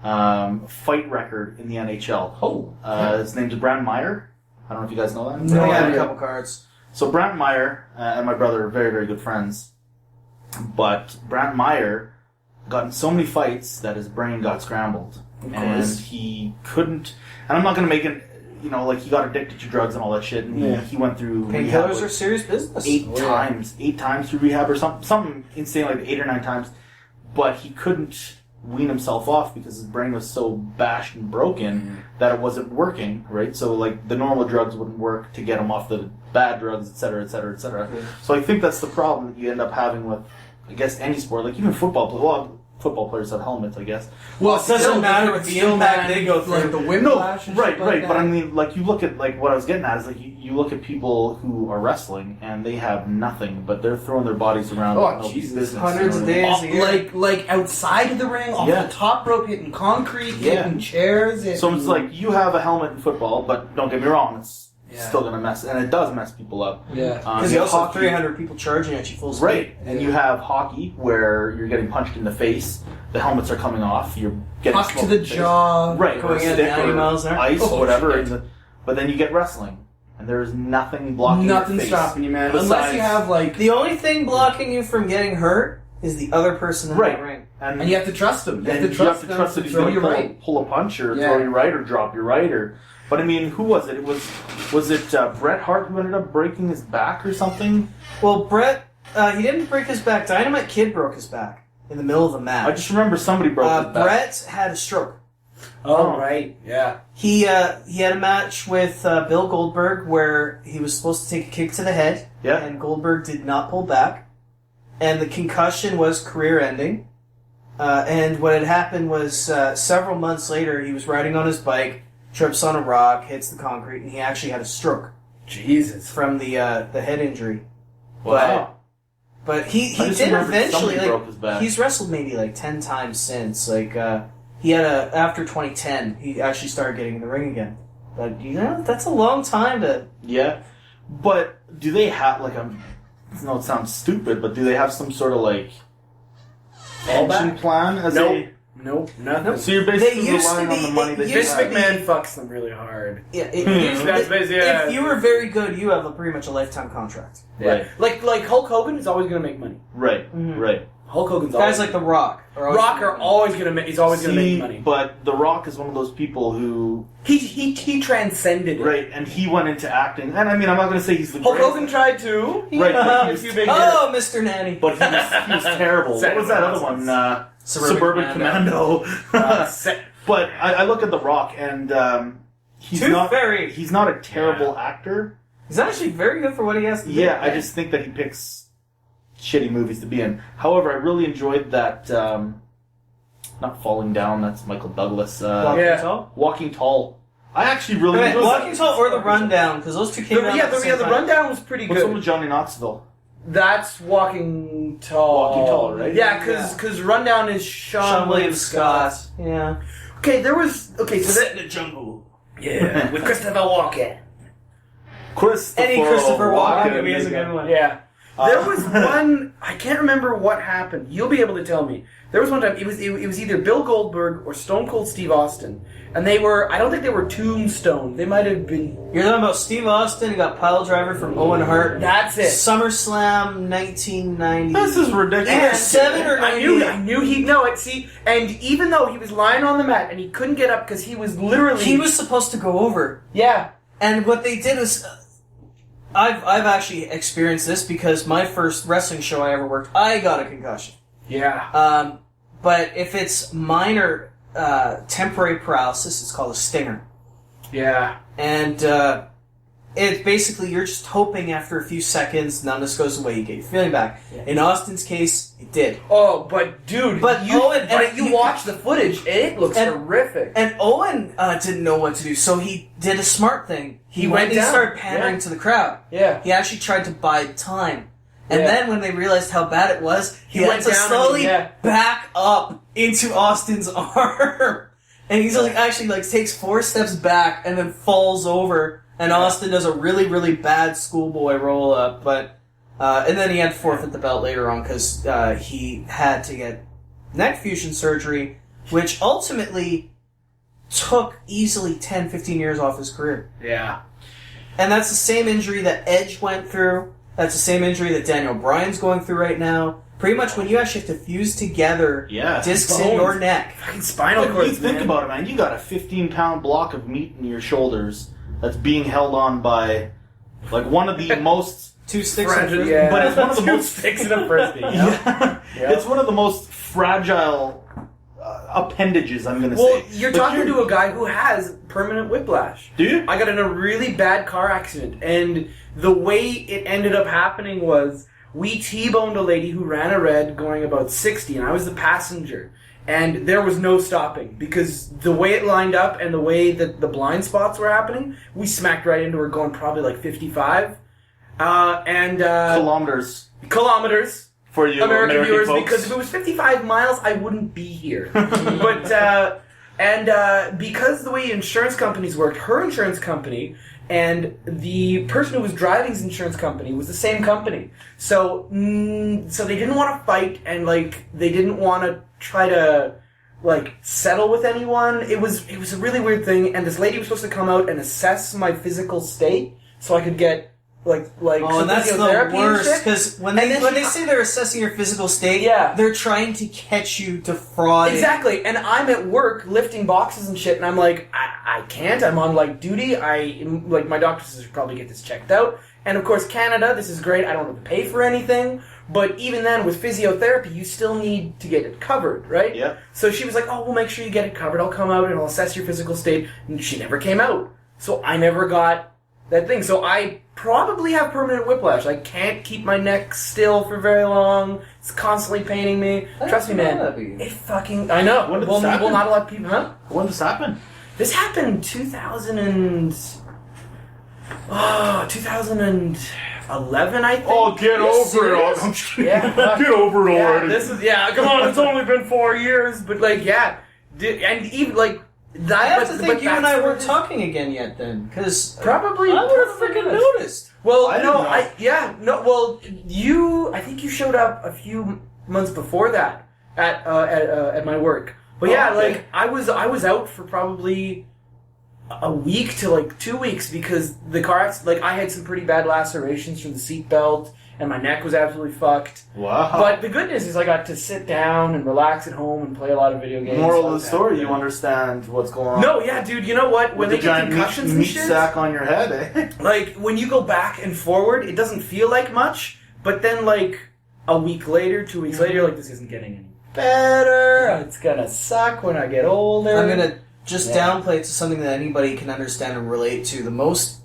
fight record in the NHL. His name's Brant Meyer. I don't know if you guys know that. I have a couple cards. So Brant Meyer and my brother are very, very good friends. But Brant Meyer got in so many fights that his brain got scrambled. And he couldn't... And I'm not going to make you know, like he got addicted to drugs and all that shit, and he went through rehab Painkillers are serious business. 8 times through rehab or something insane, like 8 or 9 times. But he couldn't wean himself off because his brain was so bashed and broken that it wasn't working, right? So like the normal drugs wouldn't work to get him off the bad drugs, etc., etc., etc. So I think that's the problem that you end up having with, I guess, any sport, like even football. Well, football players have helmets, I guess. Well, it doesn't matter what the impact they go through. Like the whiplash and right, shit like right. that. But I mean, like you look at like what I was getting at is like you look at people who are wrestling and they have nothing, but they're throwing their bodies around. Oh, like nobody's Jesus. business, Hundreds you of know what I mean? days a year. Like outside of the ring, off the top rope, hitting concrete, hitting chairs. So it's like you have a helmet in football, but don't get me wrong, it's still gonna mess, and it does mess people up. Yeah, because you also have 300 people charging at you full speed. Right, and you have hockey where you're getting punched in the face, the helmets are coming off, you're getting puck to smoked the in the face. jaw, Right, going or in stick 90 or miles an hour. ice, Oh, whatever. shit. But then you get wrestling, and there is nothing blocking nothing your face. stopping you, man. Besides- Unless you have like, The only thing blocking you from getting hurt is the other person in Right. the ring. and you have to trust him. You have and to trust that them he's throw going you to right. pull a punch or Yeah. throw you right or drop you right or. But I mean, who was it? Was it Bret Hart who ended up breaking his back or something? Well, Brett, he didn't break his back. Dynamite Kid broke his back in the middle of the match. I just remember somebody broke his back. Brett had a stroke. Oh, right, yeah. He had a match with Bill Goldberg where he was supposed to take a kick to the head, Yeah. and Goldberg did not pull back, and the concussion was career-ending. And what had happened was several months later, he was riding on his bike, trips on a rock, hits the concrete, and he actually had a stroke Jesus. from the head injury. Wow. But he I just did remembered eventually. somebody Like, broke his back. he's wrestled maybe like 10 times since. Like he had after 2010, he actually started getting in the ring again. But you know, that's a long time to. Yeah. But do they have, like, I know it sounds stupid, but do they have some sort of, like, pension Fallback? plan? As Nope. Nope, nothing. So you're basically They used to relying on be- the money it that you Vince used to have. be- McMahon fucks them really hard. Yeah, That's basically- yeah. if you were very good, you have pretty much a lifetime contract. Right. Like Hulk Hogan is always gonna make money. Right, Mhm. right. Hulk Hogan's Guys always like The Rock are always Rock are always gonna make. He's always gonna make money. But The Rock is one of those people who, He transcended it. right, and he went into acting. And I mean, I'm not going to say he's the Hulk greatest, Hogan tried to. Right, but he A was- few big Oh, Mr. Nanny. but he was terrible. What was that other one? Suburban Commando. But I look at The Rock, and he's Tooth not Fairy. he's not a terrible actor. He's actually very good for what he has to do. Yeah, I just think that he picks shitty movies to be in. However, I really enjoyed that. Not Falling Down. That's Michael Douglas. Walking Yeah. Tall. Walking Tall. I actually really Wait, enjoyed Walking that. Tall or The Rundown, because those two came out. at the same The time. rundown was pretty What's good. one with Johnny Knoxville? That's Walking Tall. Walking Tall, right? Yeah, because Rundown is Sean William Scott. Yeah. Okay, there was so that in the jungle. yeah with Christopher Walken. Any Christopher Walken Walken. movie is a good one. Yeah. There was one. I can't remember what happened. You'll be able to tell me. There was one time. It was either Bill Goldberg or Stone Cold Steve Austin, and they were. I don't think they were Tombstone. They might have been. You're talking about Steve Austin, you got Pile Driver from Owen Hart. That's it. SummerSlam 1990. This is ridiculous. Either 7 or 98. I knew he'd know it. See, and even though he was lying on the mat and he couldn't get up because he was literally. He was supposed to go over. Yeah. And what they did was, I've actually experienced this because my first wrestling show I ever worked, I got a concussion. Yeah. But if it's minor temporary paralysis, it's called a stinger. Yeah. And it's basically you're just hoping after a few seconds numbness goes away, you get your feeling back. Yeah. In Austin's case, it did. Oh, but dude, But you, Owen- but and you you- watch the footage, and it looks and- horrific. And Owen didn't know what to do, so he did a smart thing. He went went and down. started pandering Yeah. to the crowd. Yeah. He actually tried to bide time. And Yeah. then when they realized how bad it was, he He went went to down slowly and- yeah. back up into Austin's arm. And he's like actually like takes 4 steps back and then falls over. And Austin does a really, really bad schoolboy roll up. But and then he had to forfeit the belt later on because he had to get neck fusion surgery, which ultimately took easily 10, 15 years off his career. Yeah. And that's the same injury that Edge went through. That's the same injury that Daniel Bryan's going through right now. Pretty much when you actually have to fuse together discs in bones. your neck. Fucking spinal But cords, you think man. about it, man. You got a 15-pound block of meat in your shoulders that's being held on by like one of the most. 2 sticks Fragile, in frisbee. yeah. But it's one of the Two most sticks in a frisbee. Yeah. Yeah. It's one of the most fragile appendages, I'm going to Well, say. you're But talking to a guy who has permanent whiplash. Do you? I got in a really bad car accident, and the way it ended up happening was we T-boned a lady who ran a red going about 60, and I was the passenger. And there was no stopping, because the way it lined up and the way that the blind spots were happening, we smacked right into her going probably like 55. Kilometers. For you American viewers, folks. because if it was 55 miles, I wouldn't be here. But because the way insurance companies worked, her insurance company and the person who was driving's insurance company was the same company. So they didn't want to fight, and like they didn't want to try to like settle with anyone. It was a really weird thing, and this lady was supposed to come out and assess my physical state so I could get. Like Oh, and that's the worst, because when they say they're assessing your physical state, Yeah. they're trying to catch you to fraud. Exactly, and I'm at work lifting boxes and shit, and I'm like, I can't, I'm on like duty, my doctor says I should probably get this checked out, and of course Canada, this is great, I don't have to pay for anything, but even then, with physiotherapy, you still need to get it covered, right? Yeah. So she was like, oh, we'll make sure you get it covered, I'll come out and I'll assess your physical state, and she never came out, so I never got that thing, so I probably have permanent whiplash. I can't keep my neck still for very long. It's constantly paining me. Trust me, man. It fucking... I know. When did this happen? Well, not a lot of people... Huh? When did this happen? This happened 2011, I think. Oh, get over serious? it. I'm just kidding. Yeah. Get over it already. Come on, it's only been 4 years, but like, yeah. And even like... I have to think you and I weren't talking again yet then, because Probably. I would have freaking noticed. Well, I no, didn't know. well, I think you showed up a few months before that at my work. But yeah, okay. like I was out for probably a week to like 2 weeks because the car accident, like I had some pretty bad lacerations from the seatbelt and my neck was absolutely fucked. Wow. But the good news is I got to sit down and relax at home and play a lot of video games. Moral of the story, you understand what's going on. No, yeah, dude, you know what? When With they the get giant concussions and meat shit, sack on your head, eh? like, when you go back and forward, it doesn't feel like much, but then, like, a week later, 2 weeks later, you're like, this isn't getting any better, it's gonna suck when I get older. I'm gonna just downplay it to something that anybody can understand and relate to. The most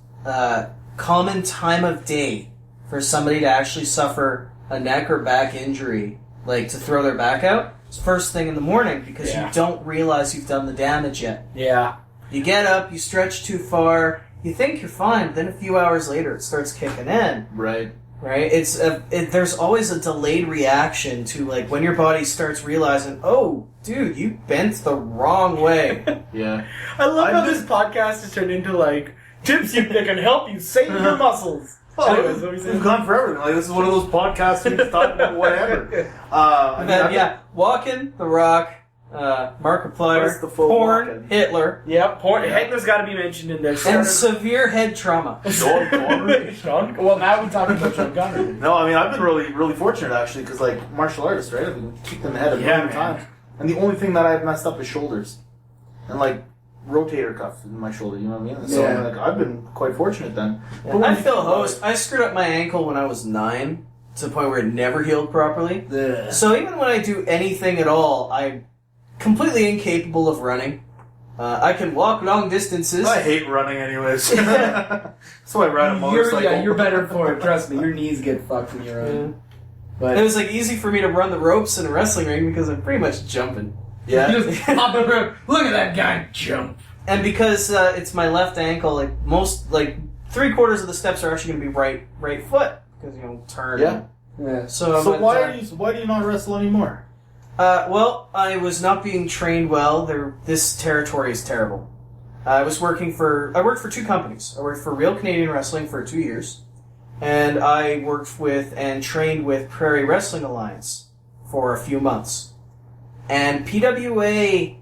common time of day for somebody to actually suffer a neck or back injury, like to throw their back out, it's first thing in the morning because you don't realize you've done the damage yet. Yeah. You get up, you stretch too far, you think you're fine, but then a few hours later it starts kicking in. Right. Right? There's always a delayed reaction to like when your body starts realizing, oh, dude, you bent the wrong way. Yeah. I love how this podcast has turned into, like, tips that can help you save your muscles. Anyways, what were you saying? We've gone for everything. Like, this is one of those podcasts we just talk about whatever. Walking, The Rock, Markiplier, What's the full porn, Walken? Hitler, Yeah, Hitler's got to be mentioned in there. and severe head trauma. Sean Connery. Well, now we're talking about Sean Connery. No, I mean, I've been really, really fortunate, actually, because, like, martial artists, right? I've been kicked in the head a million times. And the only thing that I've messed up is shoulders. And, like, rotator cuff in my shoulder, you know what I mean? So, like, I've been quite fortunate then. Yeah, I feel host. I screwed up my ankle when I was 9 to the point where it never healed properly. Ugh. So even when I do anything at all, I'm completely incapable of running. I can walk long distances. I hate running anyways. So I ride a motorcycle. You're better for it, trust me. Your knees get fucked when you're running. But it was like easy for me to run the ropes in a wrestling ring because I'm pretty much jumping. Yeah. You just pop the rope. Look at that guy jump. And because it's my left ankle, like most, like 3/4 of the steps are actually going to be right foot because turn. Yeah. Yeah. So why do you not wrestle anymore? Well, I was not being trained well. This territory is terrible. I worked for 2 companies. I worked for Real Canadian Wrestling for 2 years, and I worked with and trained with Prairie Wrestling Alliance for a few months. And PWA,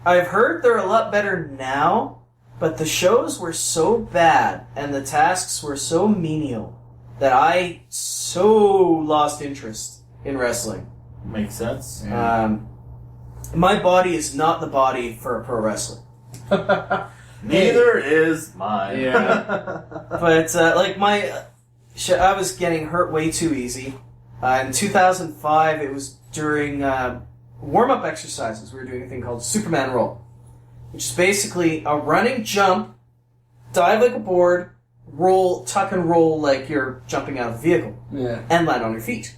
I've heard they're a lot better now, but the shows were so bad and the tasks were so menial that I so lost interest in wrestling. Makes sense. My body is not the body for a pro wrestler. Neither is mine. Yeah. But like I was getting hurt way too easy. In 2005, it was during warm-up exercises. We were doing a thing called Superman roll, which is basically a running jump, dive like a board, roll, tuck and roll like you're jumping out of a vehicle, and land on your feet.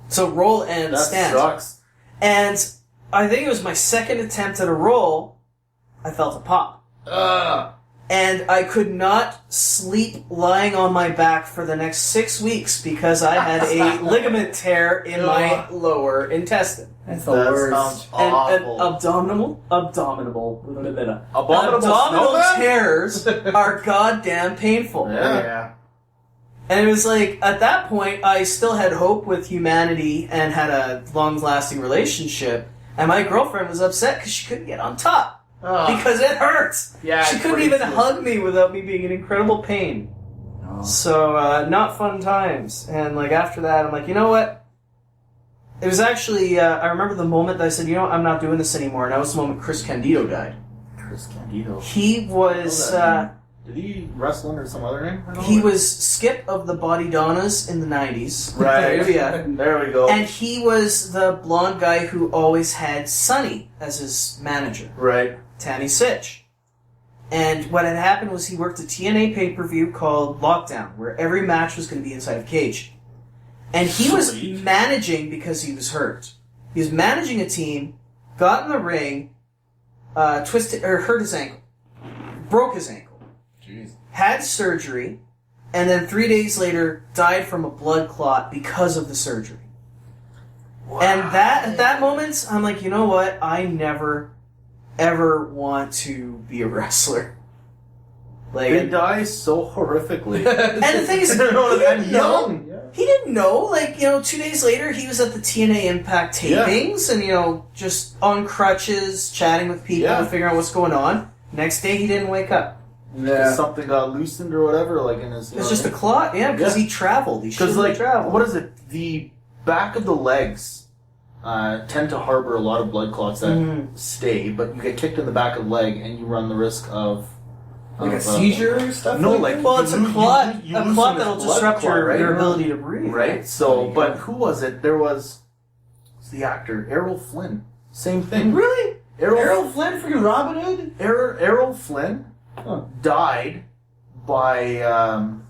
So roll and That stand. sucks. And I think it was my second attempt at a roll, I felt a pop. And I could not sleep lying on my back for the next 6 weeks because I had a ligament tear in my lower intestine. That's the That worst. sounds And awful. abdominal Abominable snowman? tears are goddamn painful. Yeah. And it was like, at that point, I still had hope with humanity and had a long-lasting relationship. And my girlfriend was upset because she couldn't get on top. Because it hurts. Yeah, she it's couldn't pretty even cool. hug me without me being in incredible pain. So, not fun times. And, like, after that, I'm like, you know what? It was actually, I remember the moment that I said, you know what, I'm not doing this anymore. And that was the moment Chris Candido died. Chris Candido. He was, Did he wrestle under some other name? he was Skip of the Body Donnas in the 90s. Right. Yeah. There we go. And he was the blonde guy who always had Sonny as his manager. Right. Tanny Sitch. And what had happened was he worked a TNA pay-per-view called Lockdown, where every match was going to be inside a cage. And he was Sweet. managing because he was hurt. He was managing a team, got in the ring, twisted or hurt his ankle, broke his ankle, had surgery, and then 3 days later died from a blood clot because of the surgery. And that at that moment, I'm like, you know what? I never ever want to be a wrestler. Like, They die so horrifically. and the thing is, he didn't know. He didn't know. Like, 2 days later, he was at the TNA Impact tapings, and just on crutches, chatting with people, Yeah. figuring out what's going on. Next day, he didn't wake up. Because something got loosened or whatever, like in his. It's just a clot, because Yeah. he traveled. He Because shouldn't have traveled. what is it? The back of the legs tend to harbor a lot of blood clots that stay, but you get kicked in the back of the leg and you run the risk of Like a seizure or stuff? No, like like that? Well, it's a clot. you A loosen clot this that'll blood disrupt clot, right? your ability to breathe. Right. So, but who was it? There was the actor Errol Flynn. Same thing. Really? Errol Errol Flynn freaking Robin Hood? Errol Flynn died by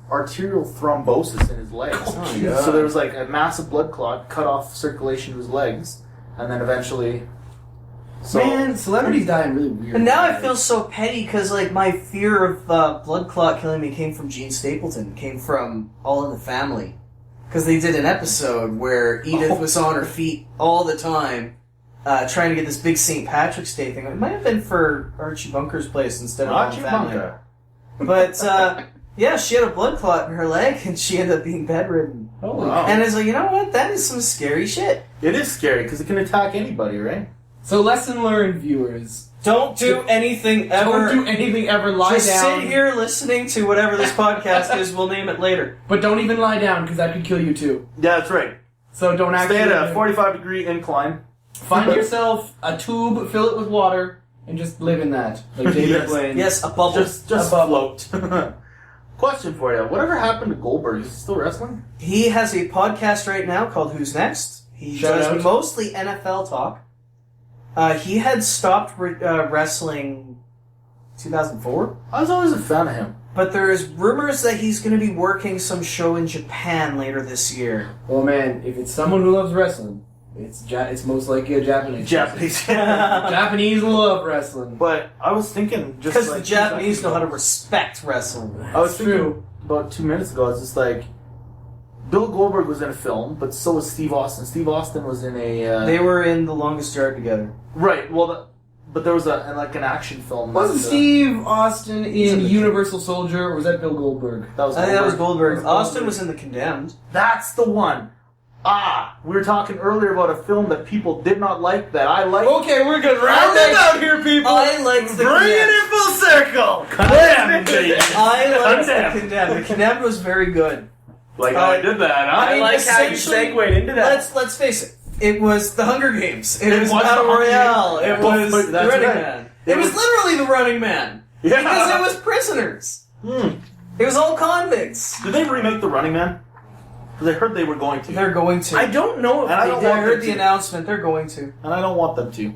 arterial thrombosis in his legs. Oh, yeah. So there was like a massive blood clot, cut off circulation to his legs, and then eventually. So, Man, celebrities die in really weird And now I ways. feel so petty because, like, my fear of blood clot killing me came from Gene Stapleton, came from All in the Family. Because they did an episode where Edith was on her feet all the time, trying to get this big St. Patrick's Day thing. It might have been for Archie Bunker's place instead of All in Archie the Family. Bunker. But, yeah, she had a blood clot in her leg, and she ended up being bedridden. Holy Wow. And it's like, you know what? That is some scary shit. It is scary because it can attack anybody, right? So lesson learned, viewers. Don't do anything ever. Don't do anything ever. Lie Just down. sit here listening to whatever this podcast is. We'll name it later. But don't even lie down, because that could kill you too. Yeah, that's right. So don't actually... Stay at a 45-degree incline. Find yourself a tube, fill it with water, and just live in that. Like David Yes. Blaine. Yes, a bubble. Just float. Question for you. Whatever happened to Goldberg? Is he still wrestling? He has a podcast right now called Who's Next. He Shout does out. mostly NFL talk. He had stopped wrestling 2004, I was always a fan of him. but there is rumors that he's going to be working some show in Japan later this year. Well, man, if it's someone who loves wrestling, it's most likely a Japanese. Japanese. Japanese love wrestling. But I was thinking just Because like the Japanese know how to respect wrestling. I was thinking True. about 2 minutes ago. I was just like, Bill Goldberg was in a film, but so was Steve Austin. Steve Austin was in a. They were in The Longest Yard together. Right. Well, but there was an action film. Wasn't that, Steve Austin in Universal Soldier, or was that Bill Goldberg? That was I think that was Goldberg. That was Austin Goldberg. was in The Condemned. That's the one. We were talking earlier about a film that people did not like that I liked. Okay, we're good. I Round like- it out here, people. I liked The Bring it Condemned. in full circle. Condemned. I liked The Condemned. Condemned. The Condemned was very good. Like how I did that, huh? I mean, like how you essentially- segued into that. Let's face it. It was The Hunger Games. It was was Battle The Hunger Royale. Games. It was But The that's Running right. Man. It was literally the Running Man. Yeah. Because it was prisoners. It was all convicts. Did they remake The Running Man? Because I heard they were going to. They're going to. I don't know if And I they don't did. I want heard them the to. announcement. They're going to. And I don't want them to.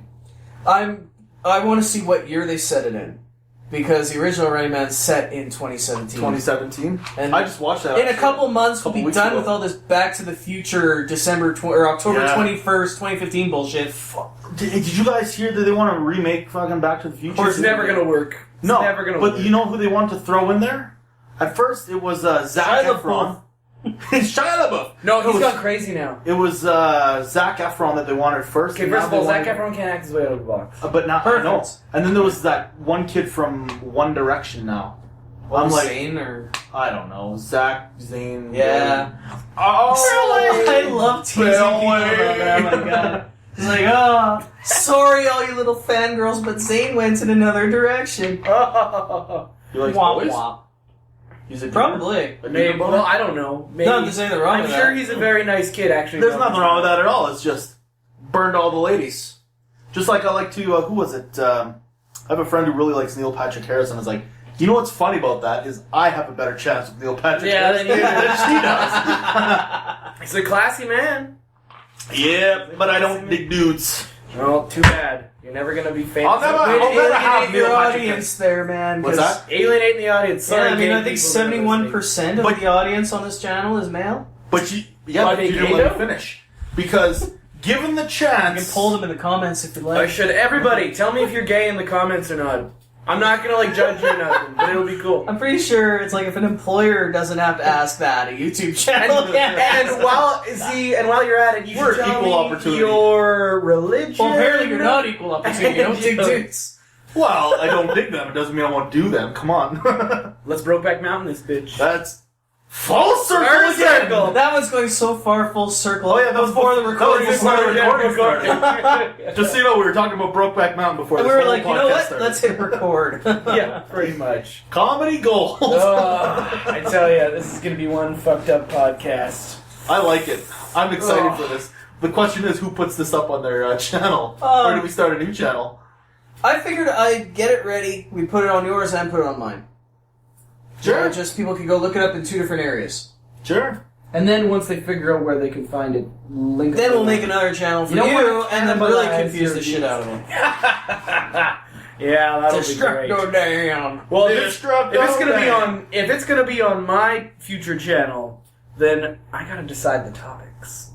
I want to see what year they set it in. Because the original Running Man's set in 2017. 2017? And I just watched that. in a couple months, we'll be weeks done ago. with all this Back to the Future or October Yeah. 21st, 2015 bullshit. Did you guys hear that they want to remake fucking Back to the Future? It's never gonna work. It's No, never gonna but work. you know who they wanted to throw in there? At first, it was Zac Shia Efron. It's Shia LaBeouf. No, he's it was, gone crazy now. It was Zac Efron that they wanted first. Okay, and first now of all, they Zac wanted- Efron can't act his way out of the box. But not Perfect. no. And then there was that one kid from One Direction now. I'm like, Zayn or... I don't know, Zach, Zane. Yeah. Oh, I love teasing people about that. Oh my god. It's like, oh, sorry all you little fangirls, but Zayn went in another direction. You like Womp boys? womp. He's a Probably. Maybe. Well, I don't know. Maybe. No, I'm just saying they're wrong I'm with sure that. he's a very nice kid, actually. There's nothing wrong with that at all. It's just burned all the ladies. Just like I like to, who was it? I have a friend who really likes Neil Patrick Harris, and is like, you know what's funny about that is I have a better chance with Neil Patrick Yeah, Harris than you do. than she does. He's a classy man. Yeah, but I don't dig dudes. Well, too bad. You're never gonna be famous. I'll never- Way to I'll never have alienate Neil your Patrick audience there, man. What's 'cause- that? Alienate the audience. Yeah, Sorry, I mean, I gay think people that are 71% of But- the audience on this channel is male. But you didn't let me finish. Because given the You chance... can poll them in the comments if you listening. like. Should everybody tell me if you're gay in the comments or not? I'm not gonna judge you or nothing, but it'll be cool. I'm pretty sure it's like if an employer doesn't have to ask that, a YouTube channel can't ask And while you're at it, you We're should tell equal me opportunity. your religion. Well, apparently you're not equal opportunity. You don't dig dudes. Well, I don't dig them. It doesn't mean I won't do them. Come on. Let's Brokeback Mountain this bitch. That's... Full circle Full again! circle. That one's going so far full circle. Oh, yeah, that was before the recording before the started. recording started. Just so you know, we were talking about Brokeback Mountain before And this we were whole like, you know podcast what? started. Let's hit record. Yeah, pretty much. Comedy gold. I tell you, this is gonna be one fucked up podcast. I like it. I'm excited for this. The question is, who puts this up on their channel? Or do we start a new channel? I figured I'd get it ready. We put it on yours and put it on mine. Sure. Just people can go look it up in 2 different areas. Sure. And then once they figure out where they can find it, link it. Then we'll make another channel for You you, don't wanna and then really cannibalize confuse your the shit out of them. Yeah, that'll be great. DestructoDan. Well, if it's gonna be on my future channel, then I gotta decide the topics,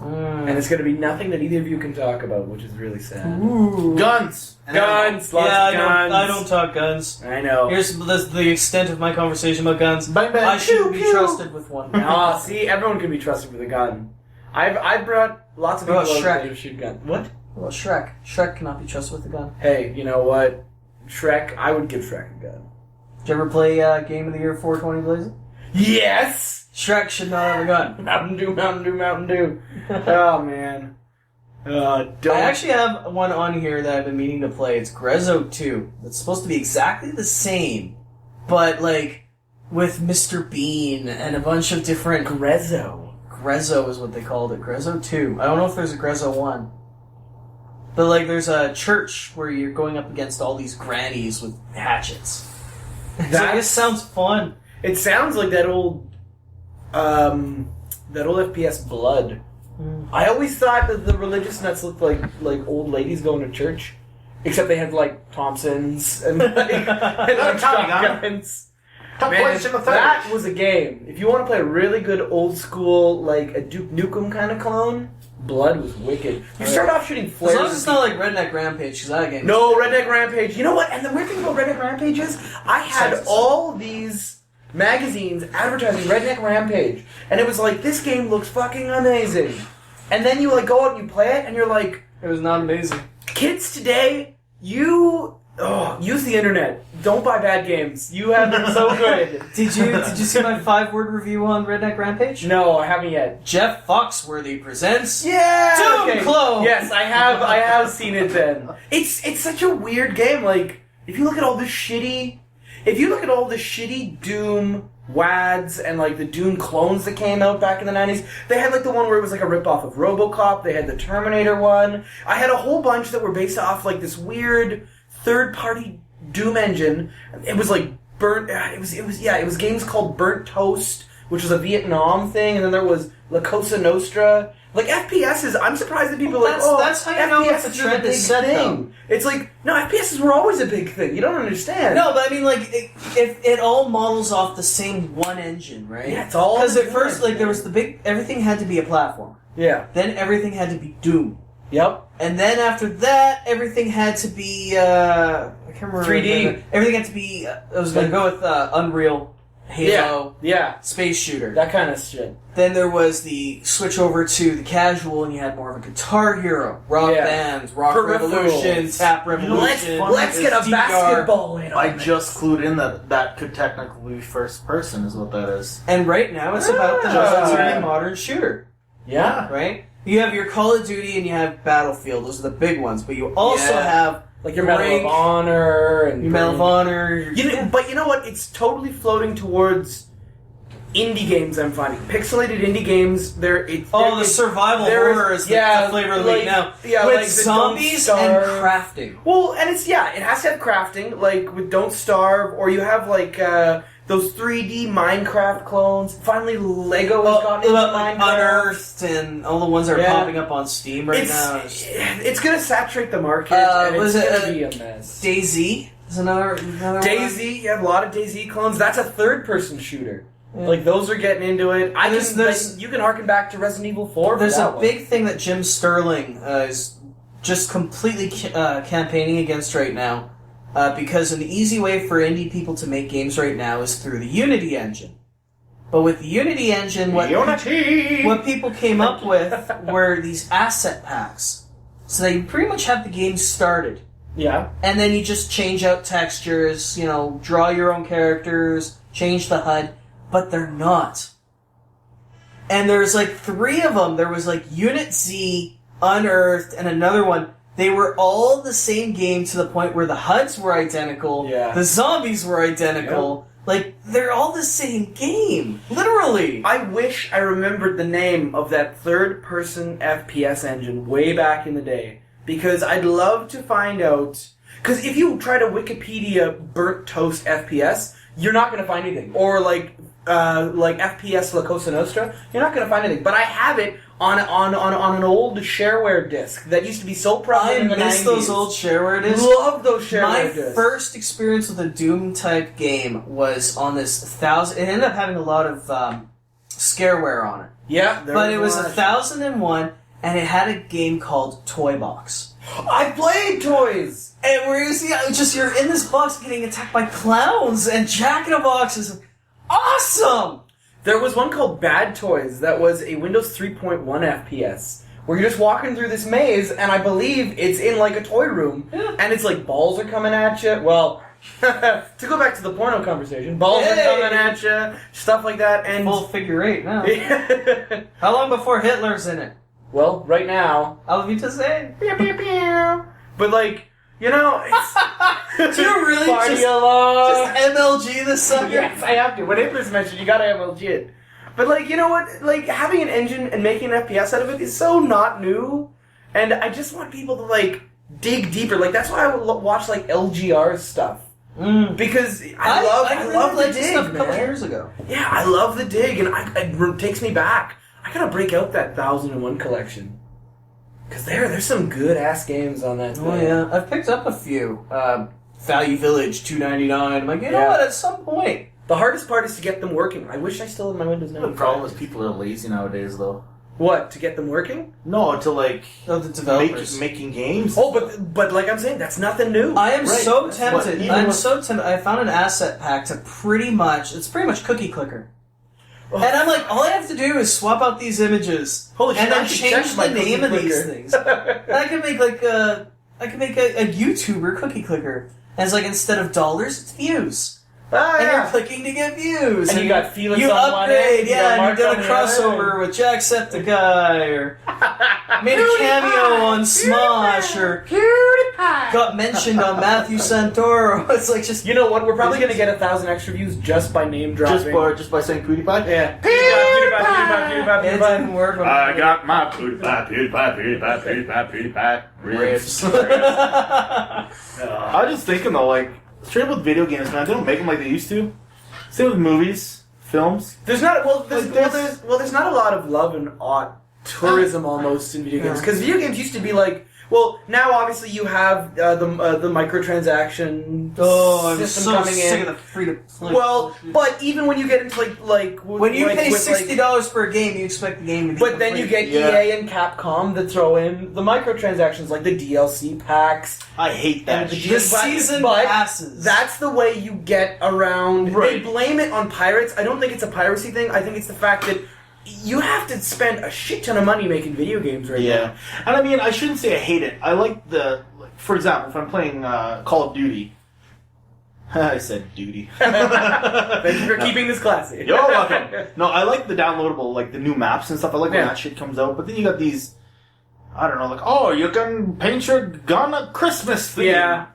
and it's gonna be nothing that either of you can talk about, which is really sad. Ooh. Guns. Guns, lots Yeah, of guns. I don't talk guns. I know. Here's the extent of my conversation about guns. Bang, bang. I shouldn't Pew, be pew. trusted with one. Ah, see, everyone can be trusted with a gun. I've brought lots of people Oh, over Shrek. to shoot guns. What? Well, Shrek. Shrek cannot be trusted with a gun. Hey, you know what? Shrek, I would give Shrek a gun. Did you ever play Game of the Year 420 Blazing? Yes! Shrek should not have a gun. Mountain Dew, Mountain Dew, Mountain Dew. Oh, man. Don't. I actually have one on here that I've been meaning to play. It's Grezzo 2. It's supposed to be exactly the same, but like with Mr. Bean and a bunch of different... Grezzo. Grezzo is what they called it. Grezzo 2. I don't know if there's a Grezzo 1. But like there's a church where you're going up against all these grannies with hatchets. This sounds fun. It sounds like that old FPS Blood. I always thought that the religious nuts looked like old ladies going to church, except they had like Thompsons and shotguns. Man, that was a game. If you want to play a really good old school, like a Duke Nukem kind of clone, Blood was wicked. You start off shooting flares. As long as it's not like Redneck Rampage, because that game... No, Redneck Rampage. You know what? And the weird thing about Redneck Rampage is, I had all these magazines advertising Redneck Rampage, and it was like, this game looks fucking amazing. And then you like go out and you play it, and you're like, It was not amazing. kids today, use the internet. Don't buy bad games. You have them so good. Did you see my 5-word review on Redneck Rampage? No, I haven't yet. Jeff Foxworthy presents... Yeah. Doom Clone! Yes, I have seen it. Then it's such a weird game. Like if you look at all the shitty Doom WADs and like the Doom clones that came out back in the 90s, they had like the one where it was like a ripoff of RoboCop. They had the Terminator one. I had a whole bunch that were based off like this weird third-party Doom engine. It was like burnt. It was games called Burnt Toast, which was a Vietnam thing, and then there was La Cosa Nostra. Like FPSs, I'm surprised that people are like, that's how you know what the trend is set, though. It's like, no, FPSs were always a big thing. You don't understand. No, but I mean, like, it all models off the same one engine, right? Yeah, it's all because the at first, engine. like, there was the big everything had to be a platform. Yeah. Then everything had to be Doom. Yep. And then after that, everything had to be I can't remember 3D. Everything had to be. I was gonna go with Unreal, Halo, Yeah. space shooter. That kind of shit. Then there was the switch over to the casual, and you had more of a Guitar Hero, rock bands, Rock Peripherals. Revolution, Tap Revolution. Let's get a DDR. basketball in on I this. just clued in that could technically be first person, is what that is. And right now, it's about the Ah. 3D modern shooter, Yeah. right? You have your Call of Duty and you have Battlefield; those are the big ones. But you also Yeah. have Like your Medal Rank, of Honor and your Medal of Honor. But you know what? It's totally floating towards indie games. I'm finding pixelated indie games. The survival horror is the flavor of the week now. Yeah, with like the zombies Don't and Starve. crafting. Well, and it has to have crafting, like with Don't Starve, or you have like those 3D Minecraft clones. Finally, Lego has gotten into Minecraft. Unearthed and all the ones that are popping up on Steam right now. It's going to saturate the market, and it's going to be a mess. DayZ is another one. DayZ, you have a lot of DayZ clones. That's a third-person shooter. Yeah. Like, those are getting into it. You can harken back to Resident Evil 4. There's a big thing that Jim Sterling is just completely campaigning against right now, because an easy way for indie people to make games right now is through the Unity engine. But with the Unity engine, what people came up with were these asset packs. So they pretty much have the game started. Yeah. And then you just change out textures, draw your own characters, change the HUD. But they're not. And there's like 3 of them. There was like Unit Z, Unearthed, and another one. They were all the same game to the point where the HUDs were identical. Yeah. The zombies were identical. Yep. Like, they're all the same game. Literally. I wish I remembered the name of that third-person FPS engine way back in the day. Because I'd love to find out... Because if you try to Wikipedia Burnt Toast FPS, you're not going to find anything. Or like FPS La Cosa Nostra, you're not going to find anything. But I have it on an old shareware disc that used to be so prevalent in the 90s. I miss those old shareware discs. Love those shareware discs. My first experience with a Doom-type game was on this 1000... It ended up having a lot of scareware on it. Yeah, but it was 1001, and it had a game called Toy Box. I played Toys! And where you're in this box getting attacked by clowns and jack-in-a-boxes. Awesome! There was one called Bad Toys that was a Windows 3.1 FPS, where you're just walking through this maze, and I believe it's in like a toy room, and it's like balls are coming at you. Well, to go back to the porno conversation, balls are coming at you, stuff like that, and full figure 8 now. How long before Hitler's in it? Well, right now. I'll be to say. But like, it's do you really party just MLG this sucker? Yes, I have to. When Hitler's mentioned, you gotta MLG it. But like, you know what? Like, having an engine and making an FPS out of it is so not new. And I just want people to like dig deeper. Like, that's why I would watch like LGR's stuff. Because I love the dig, stuff a couple years ago. Yeah, I love the dig, and it takes me back. I gotta break out that 1001 collection. Because there's some good-ass games on that thing. Oh, yeah. I've picked up a few. Value Village, $2.99. I'm like, you know what, at some point. The hardest part is to get them working. I wish I still had my Windows 95. The problem is people are lazy nowadays, though. What, to get them working? No, to like... the developers. Making games. Oh, but like I'm saying, that's nothing new. I am so tempted. So tempted. I found an asset pack to it's pretty much cookie clicker. And I'm like, all I have to do is swap out these images, Holy shit, and then I should change check my the name of cookie these clicker. things. And I can make a YouTuber cookie clicker. And it's like, instead of dollars, it's views. And you're clicking to get views. And you got Felix you on one end, upgrade, you got and Mark you did on a the crossover other. with Jacksepticeye, or made a cameo on Smosh, or got mentioned on Matthew Santoro. It's like just... You know what? We're probably going to get 1,000 extra views just by name dropping. Just by saying PewDiePie? Yeah. It didn't work. I got my PewDiePie ribs. I was just thinking though, like straight up with video games, man, they don't make them like they used to. Same with movies, films. There's not there's not a lot of love and tourism almost in video games because video games used to be like. Well, now obviously you have the microtransaction system coming sick in. of the free to play. Well, but even when you get into when you pay $60 for a game, you expect the game to be. But then free. you get EA and Capcom that throw in the microtransactions like the DLC packs. I hate that. The season passes. That's the way you get around. Right. They blame it on pirates. I don't think it's a piracy thing. I think it's the fact that you have to spend a shit ton of money making video games right now. And I mean, I shouldn't say I hate it. I like for example, if I'm playing Call of Duty. I said duty. Thank you for keeping this classy. You're welcome. No, I like the downloadable, like the new maps and stuff. I like when that shit comes out. But then you got these, I don't know, like, oh, you can paint your gun a Christmas theme. Yeah.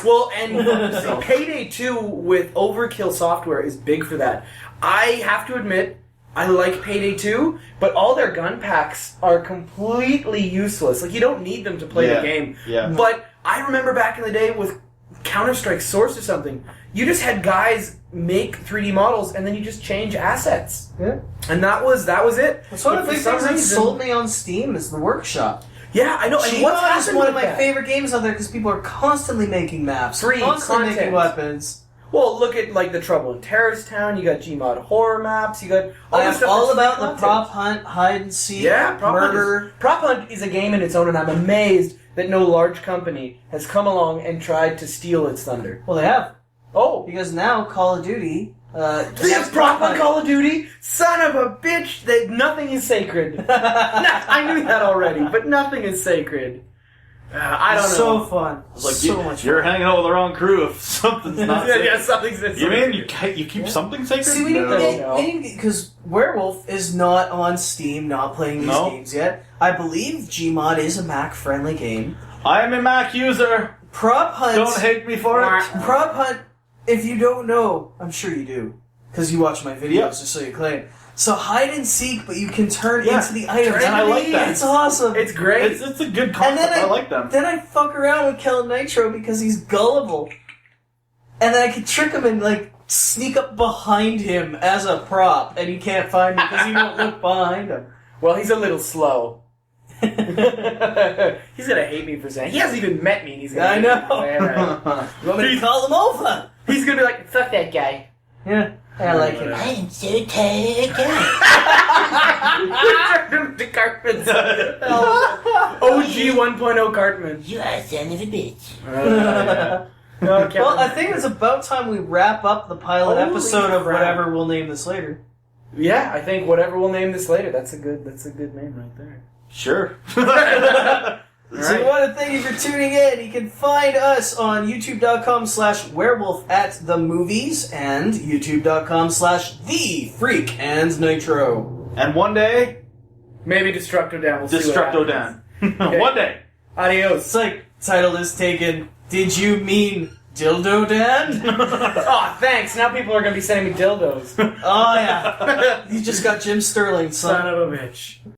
Well, and Payday 2 with Overkill software is big for that. I have to admit, I like Payday 2, but all their gun packs are completely useless. Like, you don't need them to play the game. Yeah. But I remember back in the day with Counter-Strike Source or something, you just had guys make 3D models and then you just change assets. Yeah. And that was it. That's one of the But big for things some that reason- sold me on Steam is the workshop. Yeah, I know. And what's Gmod is happened one of with my that? favorite games out there because people are constantly making maps, Free constantly content. making weapons. Well, look at like the Trouble in Terrorist Town. You got Gmod horror maps. You got I this am stuff all that's about free the content. prop hunt, hide and seek, murder. Prop Hunt is a game in its own, and I'm amazed that no large company has come along and tried to steal its thunder. Well, they have. Oh, Because now Call of Duty... this Prop Hunt Call of Duty? Son of a bitch! Nothing is sacred. I knew that already, but nothing is sacred. I don't know. So fun. It's like so much you're fun. hanging out with the wrong crew if something's not sacred. Yeah, something's You mean you keep something sacred? See, we need No. to get... Because Werewolf is not on Steam, not playing these games yet. I believe Gmod is a Mac-friendly game. I am a Mac user. Prop Hunt... Don't hate me for it. Prop Hunt, if you don't know, I'm sure you do, because you watch my videos, just so you claim. So hide and seek, but you can turn into the items. And I like that. It's awesome. It's great. It's a good concept. I like them. Then I fuck around with FreakandNitro because he's gullible. And then I can trick him and, like, sneak up behind him as a prop, and he can't find me because he won't look behind him. Well, he's a little slow. He's gonna hate me for saying. He hasn't even met me, and he's gonna. I hate know. me for saying that. You want me to call him over? He's gonna be like, "Fuck that guy." Yeah. I like him. I'm so tired again. The Cartman. OG 1.0 Cartman. You are a son of a bitch. Well, I think it's about time we wrap up the pilot Holy episode of crap. whatever we'll name this later. Yeah, I think whatever we'll name this later, that's a good name right there. Sure. So we want to thank you for tuning in. You can find us on youtube.com/WerewolfAtTheMovies and youtube.com/TheFreakandNitro. And one day, Maybe DestructoDan will see what happens. DestructoDan. One day. Adios. It's like, title is taken, Did You Mean Dildo Dan? Oh, thanks. Now people are going to be sending me dildos. Oh yeah. You just got Jim Sterling, son. Son of a bitch.